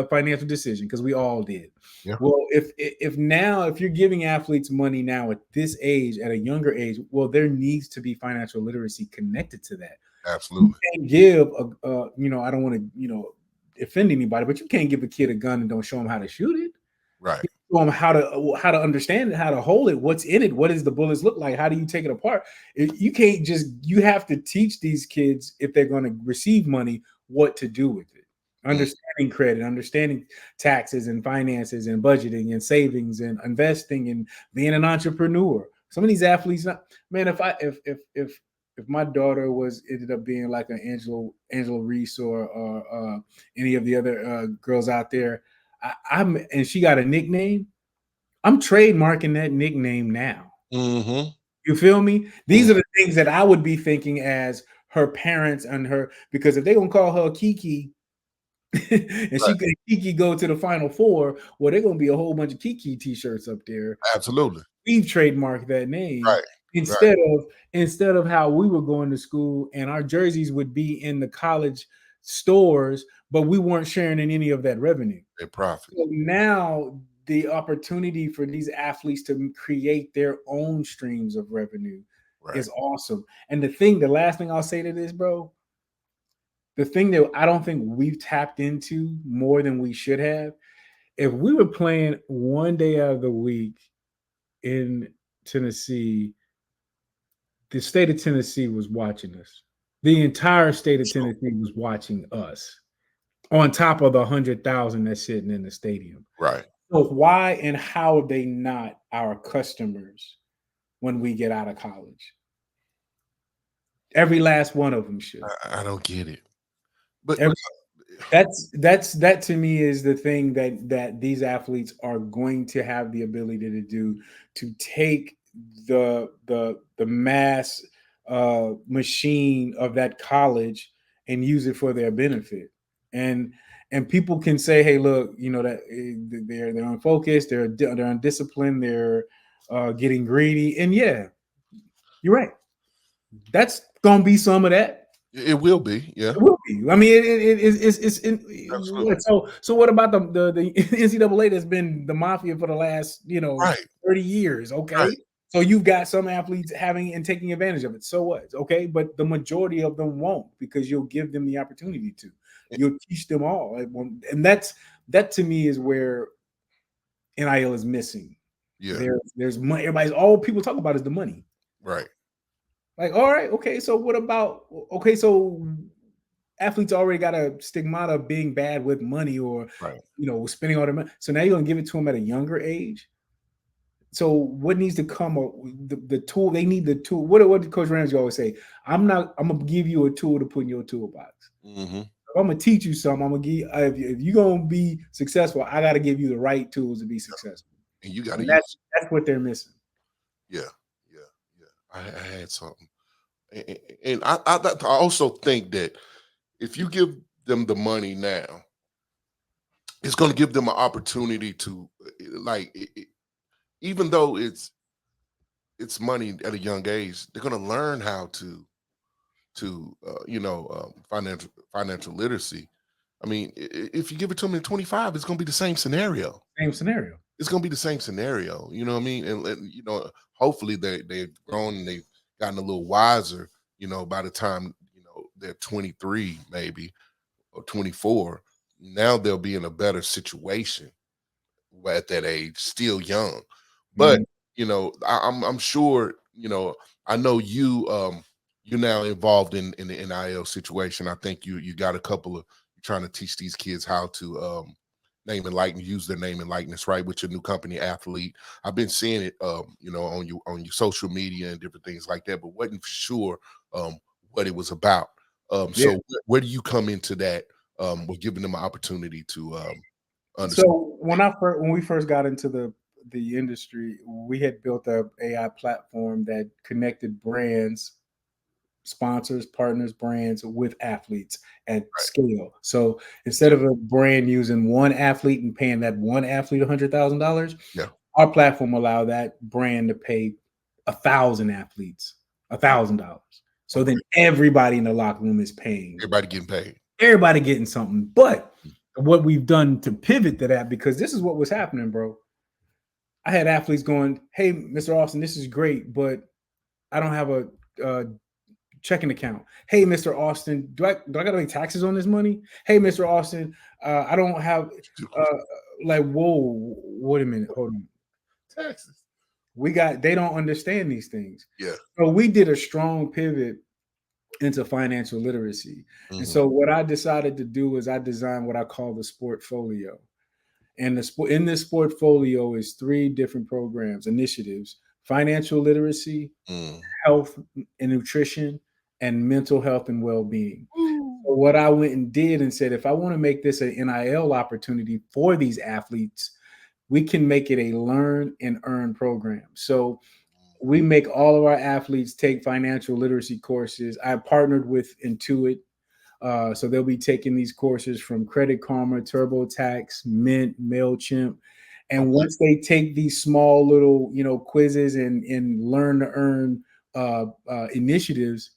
financial decision because we all did. Yeah. Well, if you're giving athletes money now at this age, at a younger age, well, there needs to be financial literacy connected to that. Absolutely. You can't give I don't want to offend anybody, but you can't give a kid a gun and don't show him how to shoot it. Right. You show him how to understand it, how to hold it, what's in it, what does the bullets look like, how do you take it apart? You can't you have to teach these kids if they're going to receive money what to do with it. Understanding credit, understanding taxes and finances and budgeting and savings and investing and being an entrepreneur. Some of these athletes, man, if my daughter ended up being like an Angela Reese or any of the other girls out there, and she got a nickname, I'm trademarking that nickname now. Mm-hmm. You feel me? These are the things that I would be thinking as her parents and her, because if they're gonna call her Kiki and she can Kiki go to the Final Four, well, they're gonna be a whole bunch of Kiki t-shirts up there. Absolutely. We've trademarked that name. Right. Instead of how we were going to school and our jerseys would be in the college stores, but we weren't sharing in any of that revenue. Their profit. So now the opportunity for these athletes to create their own streams of revenue is awesome. And the last thing I'll say to this, bro, the thing that I don't think we've tapped into more than we should have, if we were playing one day out of the week in Tennessee, the state of Tennessee was watching us. The entire state of Tennessee was watching us on top of the 100,000 that's sitting in the stadium. Right. So why and how are they not our customers when we get out of college? Every last one of them should. I don't get it. But that to me is the thing that these athletes are going to have the ability to do, to take the mass machine of that college and use it for their benefit. And people can say, hey, look, that they're unfocused, they're undisciplined, they're getting greedy. And yeah, you're right. That's gonna be some of that. It will be, yeah. It will be. I mean, it's so what about the NCAA that's been the mafia for the last 30 years? Okay, So you've got some athletes having and taking advantage of it. So what? Okay, but the majority of them won't, because you'll give them the opportunity to. You'll teach them all, and that to me is where NIL is missing. Yeah. There's money. Everybody's all people talk about is the money. Right. Like, all right, okay, so what about so athletes already got a stigmata of being bad with money, or Right. spending all their money. So now you're gonna give it to them at a younger age. So what needs to come? The tool they need, the tool. What did Coach Ramsey always say? I'm gonna give you a tool to put in your toolbox. Mm-hmm. If I'm gonna teach you something, I'm gonna give. If you're gonna be successful, I got to give you the right tools to be successful. And you got to use. That's what they're missing. Yeah. I had something, and I also think that if you give them the money now, it's going to give them an opportunity to, like, even though it's money at a young age, they're going to learn how to financial literacy. I mean, if you give it to them at 25, it's going to be the same scenario. It's going to be the same scenario. You know what I mean? And hopefully they've grown and they've gotten a little wiser. By the time they're 23, maybe, or 24, now they'll be in a better situation at that age, still young. But I'm sure, I know you're now involved in the NIL situation. I think you got a couple of, you're trying to teach these kids how to name and likeness, use their name and likeness, right, with your new company, Athlyt. I've been seeing it, on your social media and different things like that, but wasn't sure what it was about. So where do you come into that? We're giving them an opportunity to understand. So when we first got into the industry, we had built a AI platform that connected brands, sponsors, partners, brands with athletes at scale. So instead of a brand using one athlete and paying that one athlete $100,000, our platform allowed that brand to pay 1,000 athletes $1,000. So then everybody in the locker room is paying. Everybody getting paid. Everybody getting something. But what we've done to pivot to that, because this is what was happening, bro. I had athletes going, "Hey, Mr. Austin, this is great, but I don't have a checking account. Hey, Mr. Austin, do I got to pay taxes on this money? Hey, Mr. Austin, I don't have whoa, wait a minute, hold on. Taxes. They don't understand these things. Yeah. So we did a strong pivot into financial literacy. Mm-hmm. And so what I decided to do is I designed what I call the Sportfolio. And in this Sportfolio is 3 different programs, initiatives: financial literacy, health and nutrition, and mental health and well-being. So what I went and did and said, if I want to make this an NIL opportunity for these athletes, we can make it a learn and earn program. So we make all of our athletes take financial literacy courses. I partnered with Intuit. So they'll be taking these courses from Credit Karma, TurboTax, Mint, MailChimp. And once they take these small little, quizzes and learn to earn initiatives,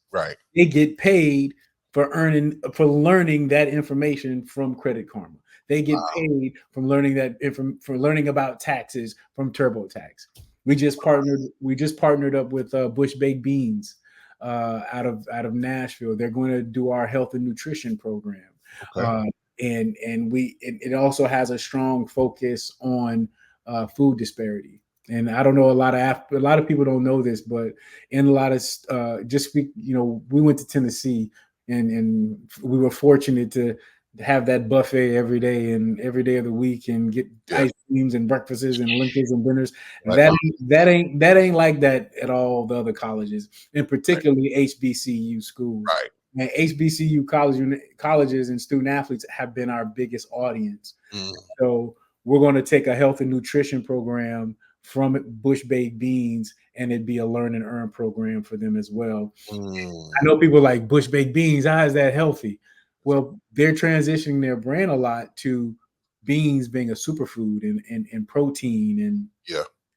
they get paid for learning that information from Credit Karma. They get paid from learning for learning about taxes from TurboTax. We just partnered up with Bush Baked Beans out of Nashville. They're going to do our health and nutrition program. Okay. And it also has a strong focus on food disparity. And I don't know, a lot of people don't know this, but in a lot of we went to Tennessee and we were fortunate to have that buffet every day of the week and get ice creams and breakfasts and lunches and dinners. Right. That ain't like that at all the other colleges, and particularly HBCU schools. Right. And HBCU colleges and student athletes have been our biggest audience. So we're going to take a health and nutrition program from Bush Baked Beans, and it'd be a learn and earn program for them as well. I know people like Bush Baked Beans. How is that healthy? Well, they're transitioning their brand a lot to beans being a superfood and protein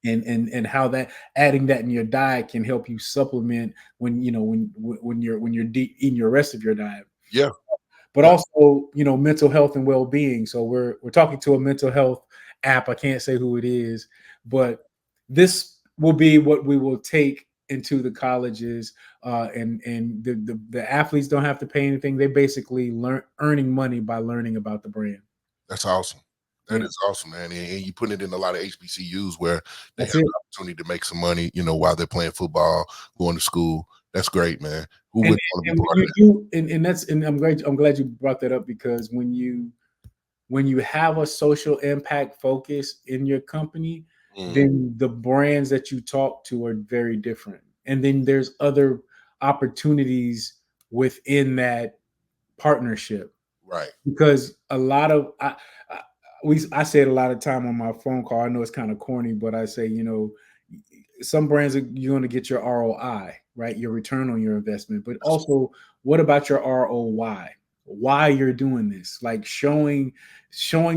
and how that adding that in your diet can help you supplement when you're eating your rest of your diet. Yeah. But also, mental health and well-being. So we're talking to a mental health app. I can't say who it is, but this will be what we will take into the colleges, and the athletes don't have to pay anything. They basically earning money by learning about the brand. That's awesome. That Yeah. is awesome, man. And you put it in a lot of HBCUs where they That's have it. an opportunity to make some money, while they're playing football, going to school. That's great, man. Who And, wouldn't want to and be when part of you that? do, and that's, and I'm glad you brought that up, because when you have a social impact focus in your company, Mm, then the brands that you talk to are very different. And then there's other opportunities within that partnership, right. because a lot of I say it a lot of time on my phone call. I know it's kind of corny, but I say, some brands you're going to get your ROI, right? Your return on your investment, but also what about your ROI? Why you're doing this? Like showing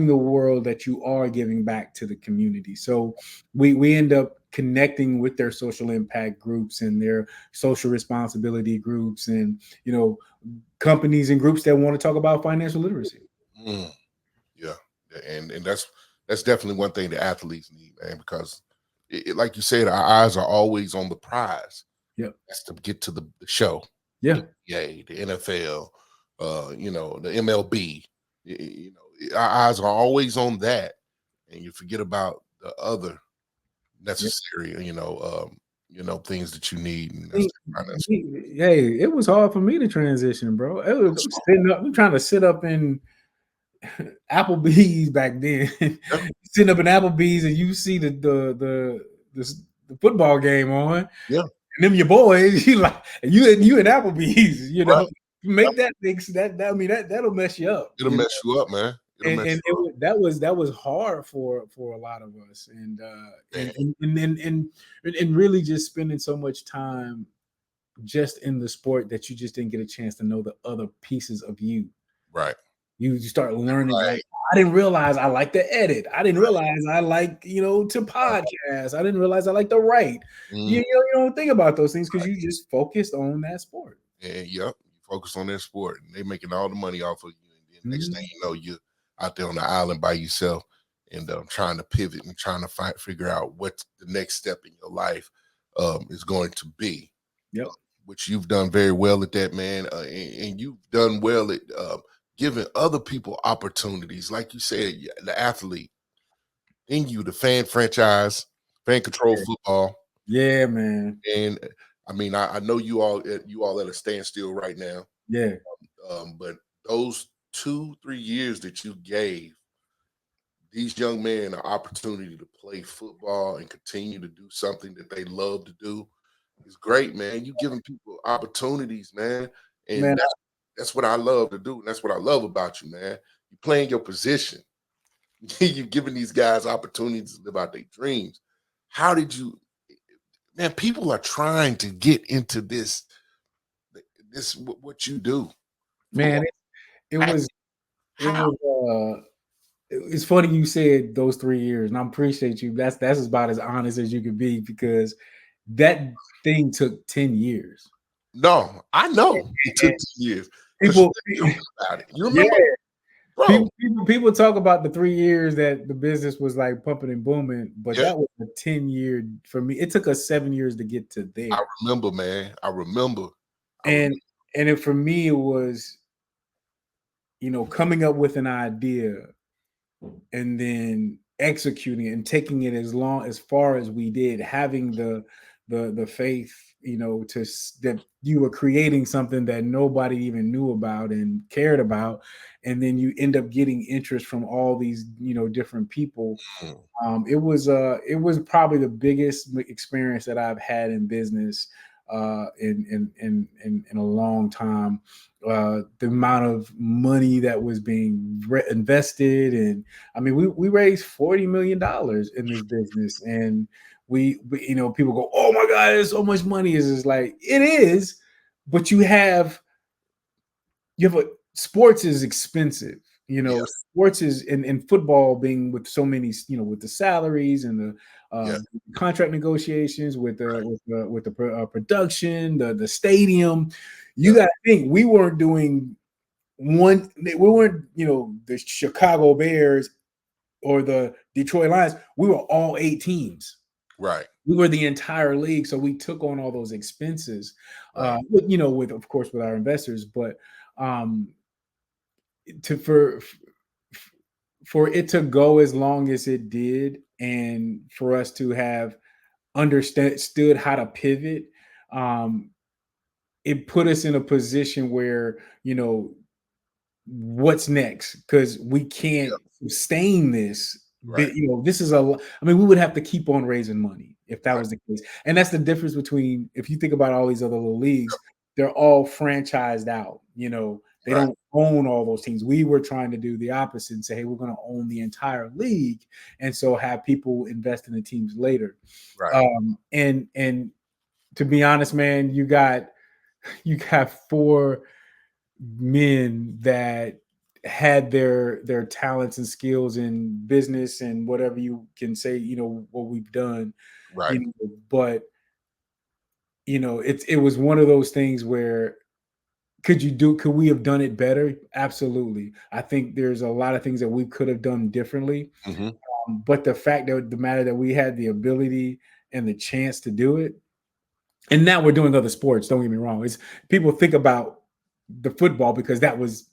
the world that you are giving back to the community. So we end up connecting with their social impact groups and their social responsibility groups, and companies and groups that want to talk about financial literacy. Mm, yeah. And that's definitely one thing the athletes need, man, because like you said, our eyes are always on the prize. Yep. That's to get to the show. Yeah. NBA, the NFL, the MLB. Our eyes are always on that, and you forget about the other Yep. necessary, things that you need. And that's finance. Hey, it was hard for me to transition, bro. I'm sitting up, I'm trying to sit up in Applebee's back then. Yeah, Sitting up in Applebee's, and you see the football game on, and yeah, them your boys, you like, and you in Applebee's, right. make that mix that I mean that'll mess you up, It'll mess you up, man. It'll and mess and you up, that was hard for a lot of us, and man. and really just spending so much time just in the sport that you just didn't get a chance to know the other pieces of you. Right, You start learning, like, right, I didn't realize I like to edit. I didn't right, realize I like, to right. podcast. I didn't realize I like to write. Mm, You don't think about those things because you just focused on that sport. and yep, you focus on their sport, and they making all the money off of you. And then next thing Mhm. you know, you're out there on the island by yourself, and trying to pivot and trying to figure out what the next step in your life is going to be. Yep. Which you've done very well at that, man, and you've done well at giving other people opportunities. Like you said, the athlete in you, the fan control football, Yeah, man. and I mean, I know you all at a standstill right now, Yeah. but those 2-3 years that you gave these young men an opportunity to play football and continue to do something that they love to do is great, man. You giving people opportunities, man, and Man, that's what I love to do. And that's what I love about you, man. You playing your position. You're giving these guys opportunities to live out their dreams. How did you, man? People are trying to get into what you do. man, Football. it How? was it How? was it's funny you said those 3 years, and I appreciate you. That's about as honest as you could be, because that thing took 10 years. No, I know it took And 2 years because people, you told me about it. You yeah, remember, bro? people talk about the 3 years that the business was like pumping and booming, but Yeah, that was a 10-year for me. It took us 7 years to get to I there, remember, man. I remember. I remember. and for me it was, coming up with an idea and then executing it and taking it as far as we did, having the faith, that you were creating something that nobody even knew about and cared about, and then you end up getting interest from all these different people. Mm, It was probably the biggest experience that I've had in business in a long time. The amount of money that was being invested, and I mean, we raised $40 million in this business, and people go, "Oh my God, there's so much money!" Is like it is, but you have a sports is expensive. yeah, Sports is in football being with so many, with the salaries and the yeah, contract negotiations with the production, the stadium. You yeah, got to think we weren't doing we weren't, the Chicago Bears or the Detroit Lions. We were all 8 teams. right. We were the entire league, so we took on all those expenses, Right. with of course with our investors, but um, to for it to go as long as it did, and for us to have understood how to pivot, um, it put us in a position where what's next, because we can't Yeah. sustain this. Right. This is I mean, we would have to keep on raising money if that Right. was the case. And that's the difference between, if you think about all these other little leagues, they're all franchised out. They Right. don't own all those teams. We were trying to do the opposite and say, hey, we're going to own the entire league, and so have people invest in the teams later. Right. And to be honest, man, you got four men that had their talents and skills in business and whatever you can say, what we've done, Right. But it was one of those things where could we have done it better? Absolutely. I think there's a lot of things that we could have done differently. Mm-hmm. But the fact that the matter that we had the ability and the chance to do it, and now we're doing other sports. Don't get me wrong. It's people think about the football because that was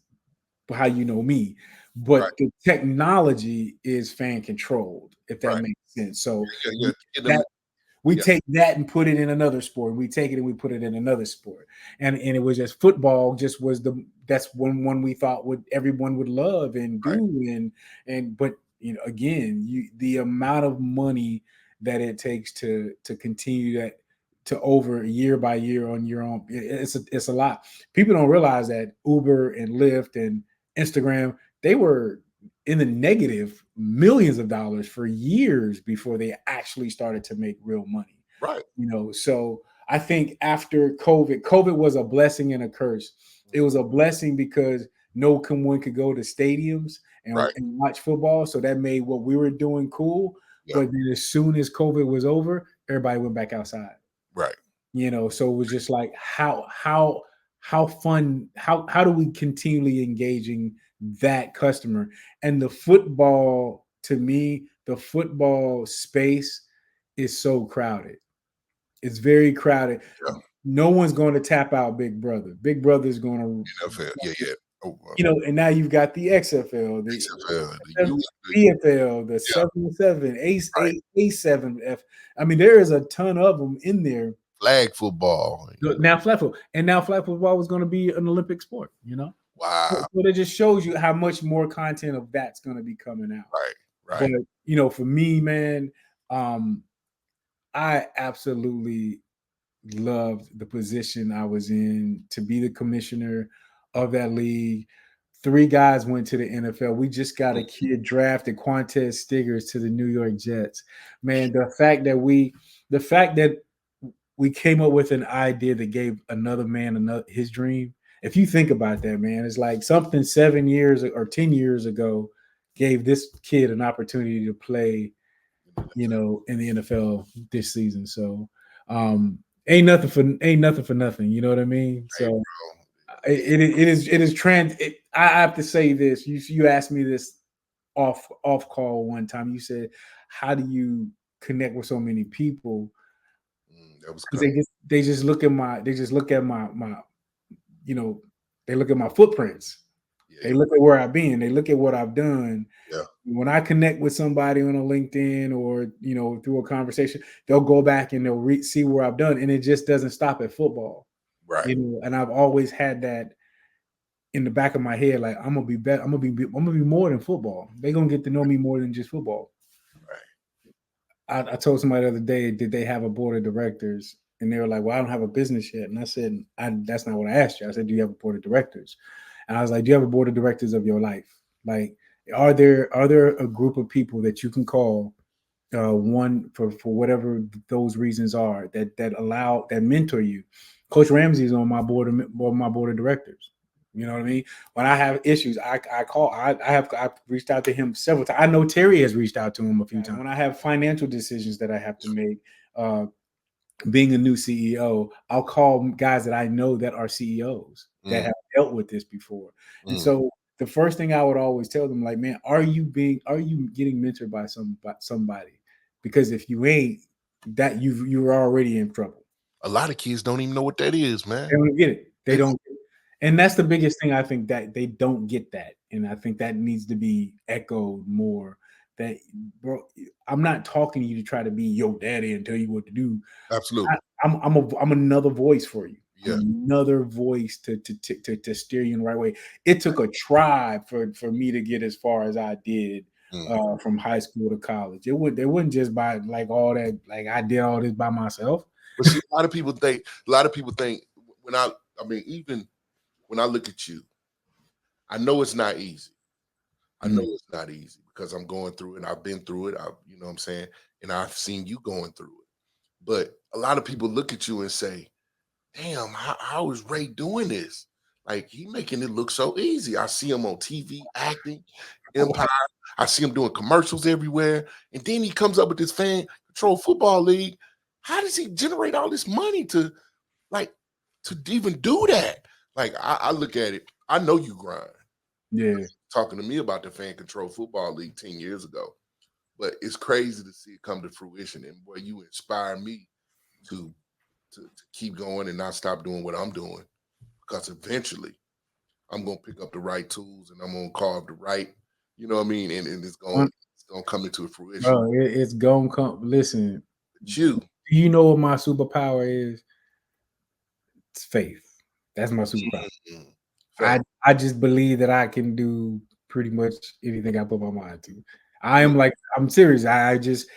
how me, Right. but the technology is fan controlled, if that Right. makes sense. So Yeah. Yeah. we Yeah. take that and put it in another sport. We take it and we put it in another sport, and it was just football. Just was that's one we thought everyone would love and do, but again, the amount of money that it takes to continue that to over year by year on your own, it's a lot. People don't realize that Uber and Lyft and Instagram, they were in the negative millions of dollars for years before they actually started to make real money. Right. So I think after COVID was a blessing and a curse. It was a blessing because no one could go to stadiums and watch football. So that made what we were doing cool. Yeah. But then as soon as COVID was over, everybody went back outside. Right. So it was just like how fun, how do we continually engaging that customer? And the football, to me, the football space is so crowded. It's very crowded. Yeah. No one's going to tap out Big Brother. Big Brother is going to NFL. Yeah. Oh, and now you've got the XFL, the XFL, PFL, the 707, A7F. I mean, there is a ton of them in there. Flag football. Now flag football was going to be an Olympic sport. Wow. But it just shows you how much more content of that's going to be coming out. Right. But for me, man, I absolutely loved the position I was in to be the commissioner of that league. 3 guys went to the NFL. We just got a kid drafted, Quantez Stiggers, to the New York Jets. Man, the fact that we came up with an idea that gave another man his dream. If you think about that, man, it's like something 7 years or 10 years ago gave this kid an opportunity to play, in the NFL this season. So ain't nothing for nothing. You know what I mean? So it is trend. I have to say this. You asked me this off call one time. You said, how do you connect with so many people? Because they just look at my they look at my footprints. Yeah. They look at where I've been. They look at what I've done. Yeah. When I connect with somebody on a LinkedIn or through a conversation, they'll go back and they'll see where I've done, and it just doesn't stop at football. Right. And I've always had that in the back of my head, like I'm gonna be better. I'm gonna be more than football. They're gonna get to know me more than just football. Right. I told somebody the other day, did they have a board of directors? And they were like, well, I don't have a business yet. And I said, that's not what I asked you. I said, do you have a board of directors? And I was like, do you have a board of directors of your life? Like, are there a group of people that you can call one for whatever those reasons are that mentor you? Coach Ramsey is on my board of directors. You know what I mean? When I have issues, I call. I've reached out to him several times. I know Terry has reached out to him a few times. When I have financial decisions that I have to make, being a new CEO, I'll call guys that I know that are CEOs that have dealt with this before. And so the first thing I would always tell them, like, man, are you getting mentored by somebody? Because if you ain't, that you're already in trouble. A lot of kids don't even know what that is, man. They don't get it. They don't get it. And that's the biggest thing. I think that they don't get that. And I think that needs to be echoed more. That, bro, I'm not talking to you to try to be your daddy and tell you what to do. Absolutely. I'm another voice for you. Yeah. Another voice to steer you in the right way. It took a tribe for me to get as far as I did from high school to college. It wouldn't just by like all that, like I did all this by myself. But see, a lot of people think even when I look at you, I know it's not easy. I know it's not easy because I'm going through it and I've been through it. You know what I'm saying? And I've seen you going through it. But a lot of people look at you and say, damn, how is Ray doing this? Like, he making it look so easy. I see him on TV acting, Empire. I see him doing commercials everywhere. And then he comes up with this fan control football league. How does he generate all this money to even do that? Like, I look at it. I know you grind. Yeah. Talking to me about the fan control football league 10 years ago. But it's crazy to see it come to fruition. And boy, you inspire me to keep going and not stop doing what I'm doing. Because eventually I'm going to pick up the right tools and I'm going to carve the right, you know what I mean? And it's going to come into fruition. Bro, it's going to come. Listen, do you know what my superpower is? It's faith. That's my superpower. I just believe that I can do pretty much anything I put my mind to. I'm serious. I just,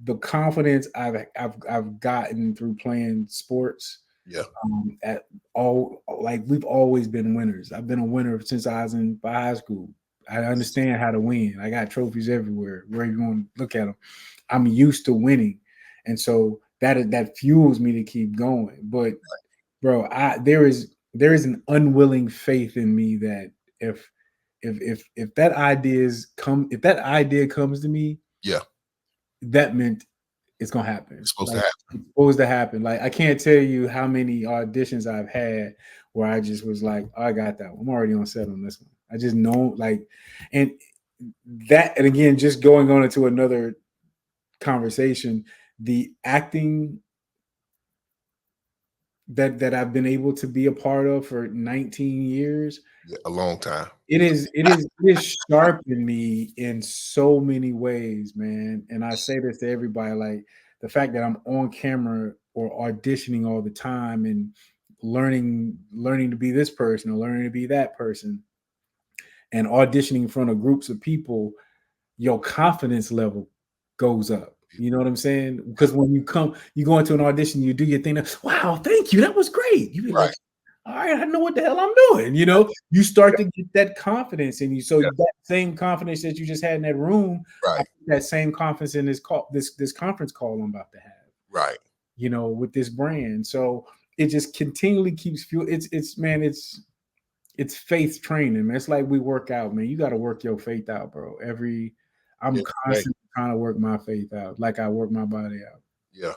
the confidence I've gotten through playing sports. Yeah. We've always been winners. I've been a winner since I was in high school. I understand how to win. I got trophies everywhere. Where you want to look at them, I'm used to winning, and so that fuels me to keep going. But, bro, there is an unwilling faith in me that if that idea comes to me, yeah, that meant it's gonna happen. It's supposed to happen. It's supposed to happen. Like, I can't tell you how many auditions I've had where I just was like, oh, I got that one. I'm already on set on this one. I just know, like, and again, just going on into another conversation, the acting that I've been able to be a part of for 19 years. Yeah, a long time. It is sharpened me in so many ways, man. And I say this to everybody, like, the fact that I'm on camera or auditioning all the time and learning to be this person or learning to be that person and auditioning in front of groups of people, your confidence level goes up. You know what I'm saying? Because when you go into an audition, you do your thing. Wow, thank you. That was great. You be like, all right, I know what the hell I'm doing. You know, you start to get that confidence in you. So that same confidence that you just had in that room, that same confidence in this conference call I'm about to have. Right. You know, with this brand. So it just continually keeps fuel. It's faith training, man. It's like we work out, man. You got to work your faith out, bro. I'm constantly trying to work my faith out, like I work my body out. Yeah.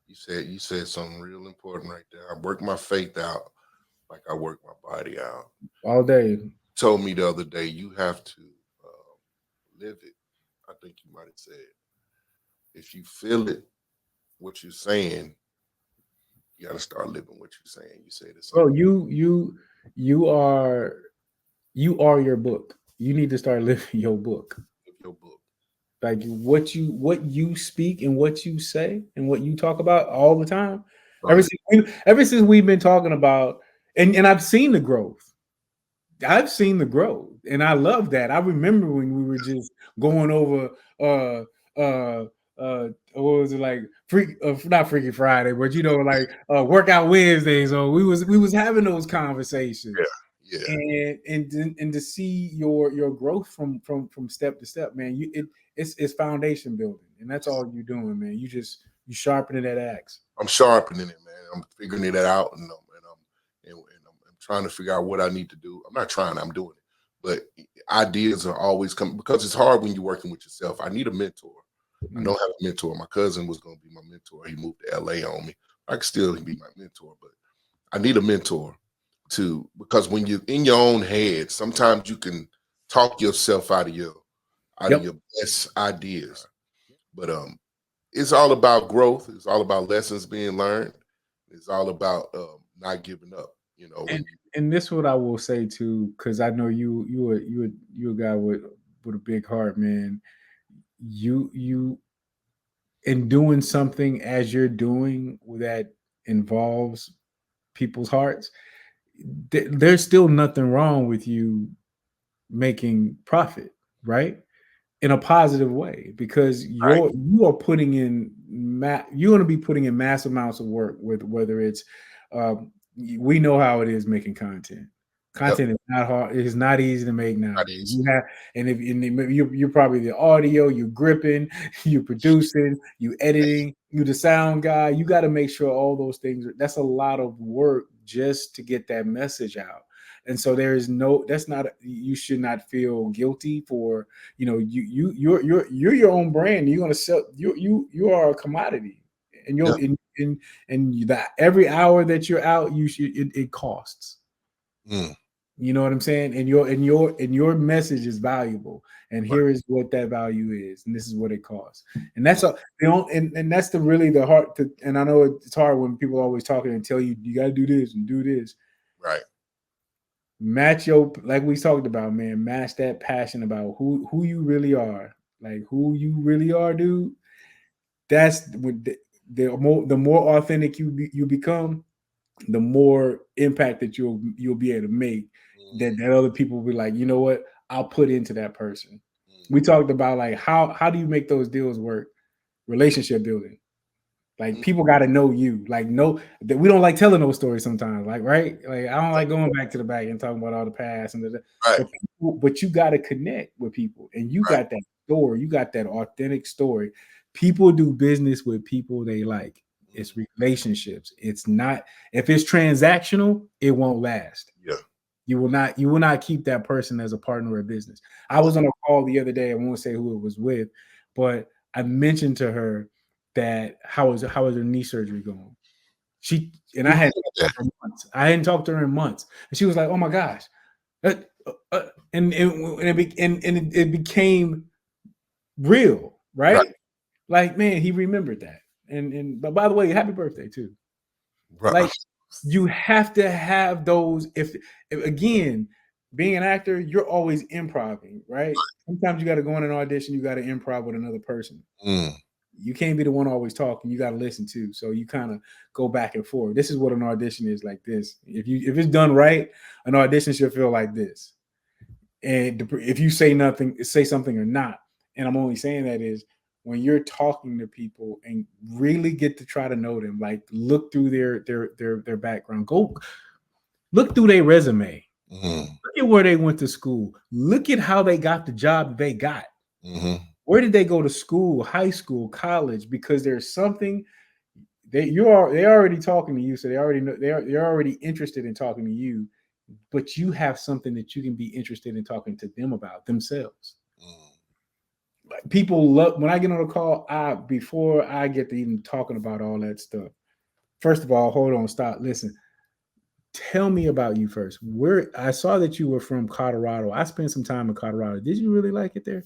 You said something real important right there. I work my faith out like I work my body out. All day. Told me the other day, you have to live it. I think you might have said, if you feel it, what you're saying, you got to start living what you're saying. You say this. Oh, you are your book. You need to start living your book. Your book. Like what you speak and what you say and what you talk about all the time. Right. Ever since we've been talking about, and I've seen the growth. I've seen the growth, and I love that. I remember when we were just going over what was it, like not Freaky Friday, but you know, like Workout Wednesdays. So we was having those conversations. Yeah. And to see your growth from step to step, man, it's foundation building, and that's all you're doing, man. You sharpening that axe. I'm sharpening it, man. I'm figuring it out, and I'm trying to figure out what I need to do. I'm not trying, I'm doing it. But ideas are always coming because it's hard when you're working with yourself. I need a mentor. Mm-hmm. I don't have a mentor. My cousin was going to be my mentor. He moved to LA on me. I can still be my mentor, but I need a mentor. Because when you're in your own head, sometimes you can talk yourself out of your best ideas. But it's all about growth. It's all about lessons being learned. It's all about not giving up. You know, when And you and this what I will say too, because I know you a guy with a big heart, man. You in doing something as you're doing that involves people's hearts, there's still nothing wrong with you making profit, right? In a positive way, because right, you are putting in you're going to be putting in mass amounts of work with whether it's um, we know how it is making content. yep, Content is not hard. It is not easy to make not nowadays. easy. You have, and if you're probably the audio, you gripping, you producing, you editing, you the sound guy. You got to make sure all those things. That's a lot of work just to get that message out. And so there is no. That's not. You should not feel guilty for, you're your own brand. You're gonna sell. You are a commodity, and Yeah, that every hour that you're out, it costs. mm, You know what I'm saying? And your message is valuable. And right, here is what that value is, and this is what it costs. And that's a and that's the really the hard to. And I know it's hard when people are always talking and tell you you got to do this and do this. right. Match your, like we talked about, man. Match that passion about who you really are, like who you really are, dude. That's when the more authentic you become, the more impact that you'll be able to make. Mm, That other people will be like, you know what, I'll put into that person. mm, We talked about like how do you make those deals work? Relationship building. Like mm, people got to know you. Like no, that we don't like telling those stories sometimes. Like right, like I don't like going back to the back and talking about all the past and right, but you got to connect with people, and you right. got that story. You got that authentic story. People do business with people they like. It's Mm, relationships. It's not, if it's transactional, it won't last. yeah, You will not keep that person as a partner of business. I mm, was on a call the other day. I won't say who it was with, but I mentioned to her that how is her knee surgery going? She and I we had did that. for months. I hadn't talked to her in months, and she was like, "Oh my gosh," uh, and it became real, Right, right? Like, man, he remembered that. And but by the way, happy birthday too. right, Like, you have to have those. If again, being an actor, you're always improving, right? Sometimes you got to go in an audition, you got to improv with another person. mm, You can't be the one always talking. You got to listen too. So you kind of go back and forth. This is what an audition is like. This, if it's done right, an audition should feel like this. And if you say something or not. And I'm only saying that is when you're talking to people and really get to try to know them, like look through their background, go look through their resume, mm, look at where they went to school, look at how they got the job they got. mm, Where did they go to school, high school, college? Because there's something they're already talking to you, so they already know they're already interested in talking to you, but you have something that you can be interested in talking to them about themselves. mm. Like people love when I get on a call. I Before I get to even talking about all that stuff. First of all, hold on, stop, listen. Tell me about you first. Where I saw that you were from Colorado. I spent some time in Colorado. Did you really like it there?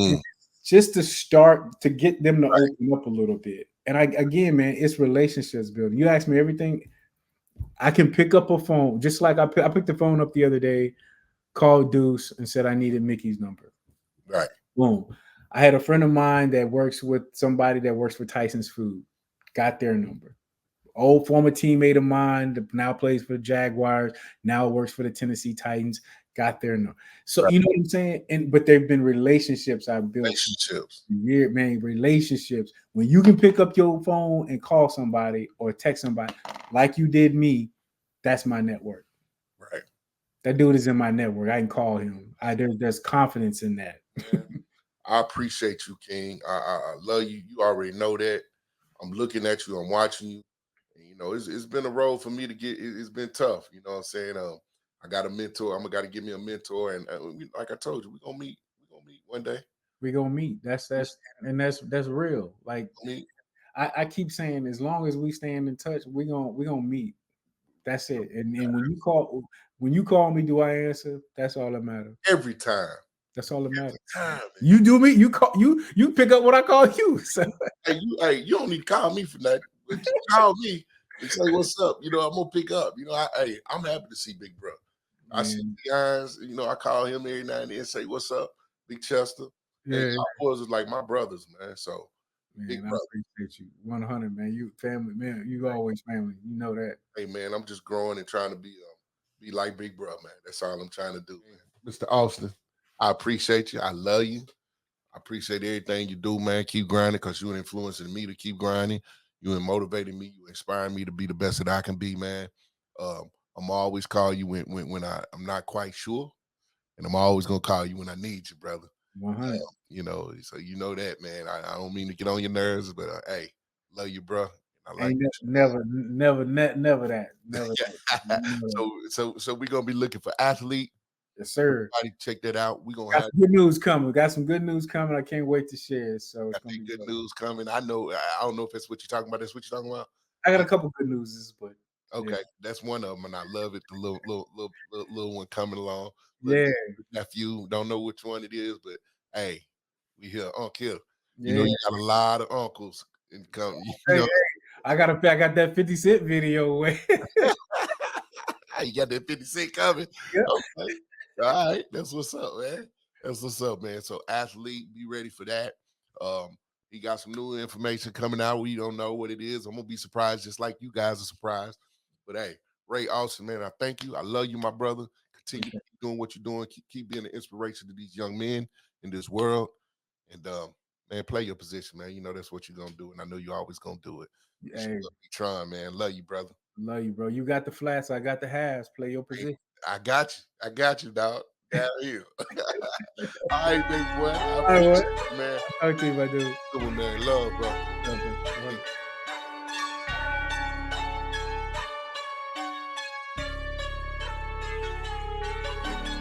And Mm, just to start to get them to right. open up a little bit. And again, man, it's relationships building. You ask me everything. I can pick up a phone, just like I picked the phone up the other day, called Deuce, and said I needed Mickey's number. Right. Boom. I had a friend of mine that works with somebody that works for Tyson's Food. Got their number. Old former teammate of mine that now plays for the Jaguars, now works for the Tennessee Titans. Got their number. So Right. you know what I'm saying? But they've been relationships I've built. Relationships. Weird, man, relationships. When you can pick up your phone and call somebody or text somebody like you did me, that's my network. Right. That dude is in my network. I can call him. There's confidence in that. Man, I appreciate you, King. I love you. You already know that. I'm looking at you. I'm watching you. And, it's been a road for me to get. It's been tough. You know what I'm saying? I got a mentor. I'm got to give me a mentor. And like I told you, we're gonna meet. We're gonna meet one day. We gonna meet. That's real. Like Meet. I keep saying, as long as we stand in touch, we gonna meet. That's it. And when you call me, do I answer? That's all that matters. Every time. That's all that matters. Time, You do me, you call you pick up what I call you. So. hey, you don't need to call me for nothing, but you call me and say what's up. You know, I'm gonna pick up. You know, I'm happy to see Big Bro. I see the guys. You know, I call him every now and then and say what's up, Big Chester. Yeah, and my boys is like my brothers, man. So. Man, I appreciate you. 100, man. You family, man. You always family. You know that. Hey, man, I'm just growing and trying to be like Big Bro, man. That's all I'm trying to do, man. Mr. Austin, I appreciate you. I love you. I appreciate everything you do, man. Keep grinding because you're influencing me to keep grinding. You're motivating me. You inspiring me to be the best that I can be, man. I'm always call you when I'm not quite sure, and I'm always gonna call you when I need you, brother. 100. You know, so you know that, man. I don't mean to get on your nerves, but hey, love you, bro. I like Ain't you. never that. Never that. So we're gonna be looking for Athlyt. Yes, sir. Everybody check that out. We're gonna got have some good news coming. Got some good news coming. I can't wait to share. So it's gonna be good news coming. I don't know if that's what you're talking about. That's what you're talking about. I got a couple good newses, but okay, that's one of them, and I love it. The little one coming along. Yeah, nephew, don't know which one it is, but hey, we here, Uncle. Yeah. You know, you got a lot of uncles and come. Hey, I got that 50 Cent video. You got that 50 Cent coming. Yep. Okay. All right, that's what's up, man. That's what's up, man. So Athlyt, be ready for that. He got some new information coming out. We don't know what it is. I'm gonna be surprised, just like you guys are surprised. But hey, Ray Austin, man, I thank you. I love you, my brother. Continue to keep doing what you're doing. Keep being an inspiration to these young men in this world. And man, play your position, man. You know that's what you're gonna do, and I know you're always gonna do it. Hey. Be trying, man. Love you, brother. Love you, bro. You got the flats. I got the halves. Play your position. Hey, I got you, dog. Down here. All right, big boy. I appreciate you, man. Okay, my dude. Good one, man. Love, bro.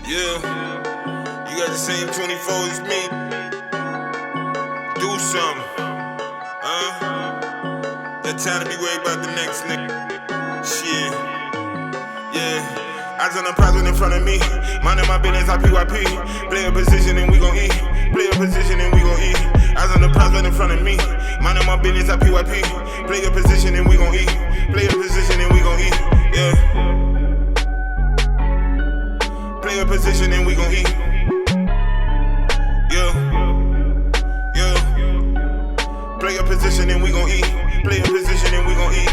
Yeah, you got the same 24 as me. Do something, That time to be worried about the next nigga. Shit, yeah. Eyes on the prize in front of me. Minding my business, I PYP. Play a position and we gon' eat. Play a position and we gon' eat. Eyes on the prize in front of me. Minding my business, I PYP. Play a position and we gon' eat. Play a position and we gon' eat. Yeah. Play a position and we gon' eat. Yeah. Play a position and we gon' eat. Play a position and we gon' eat.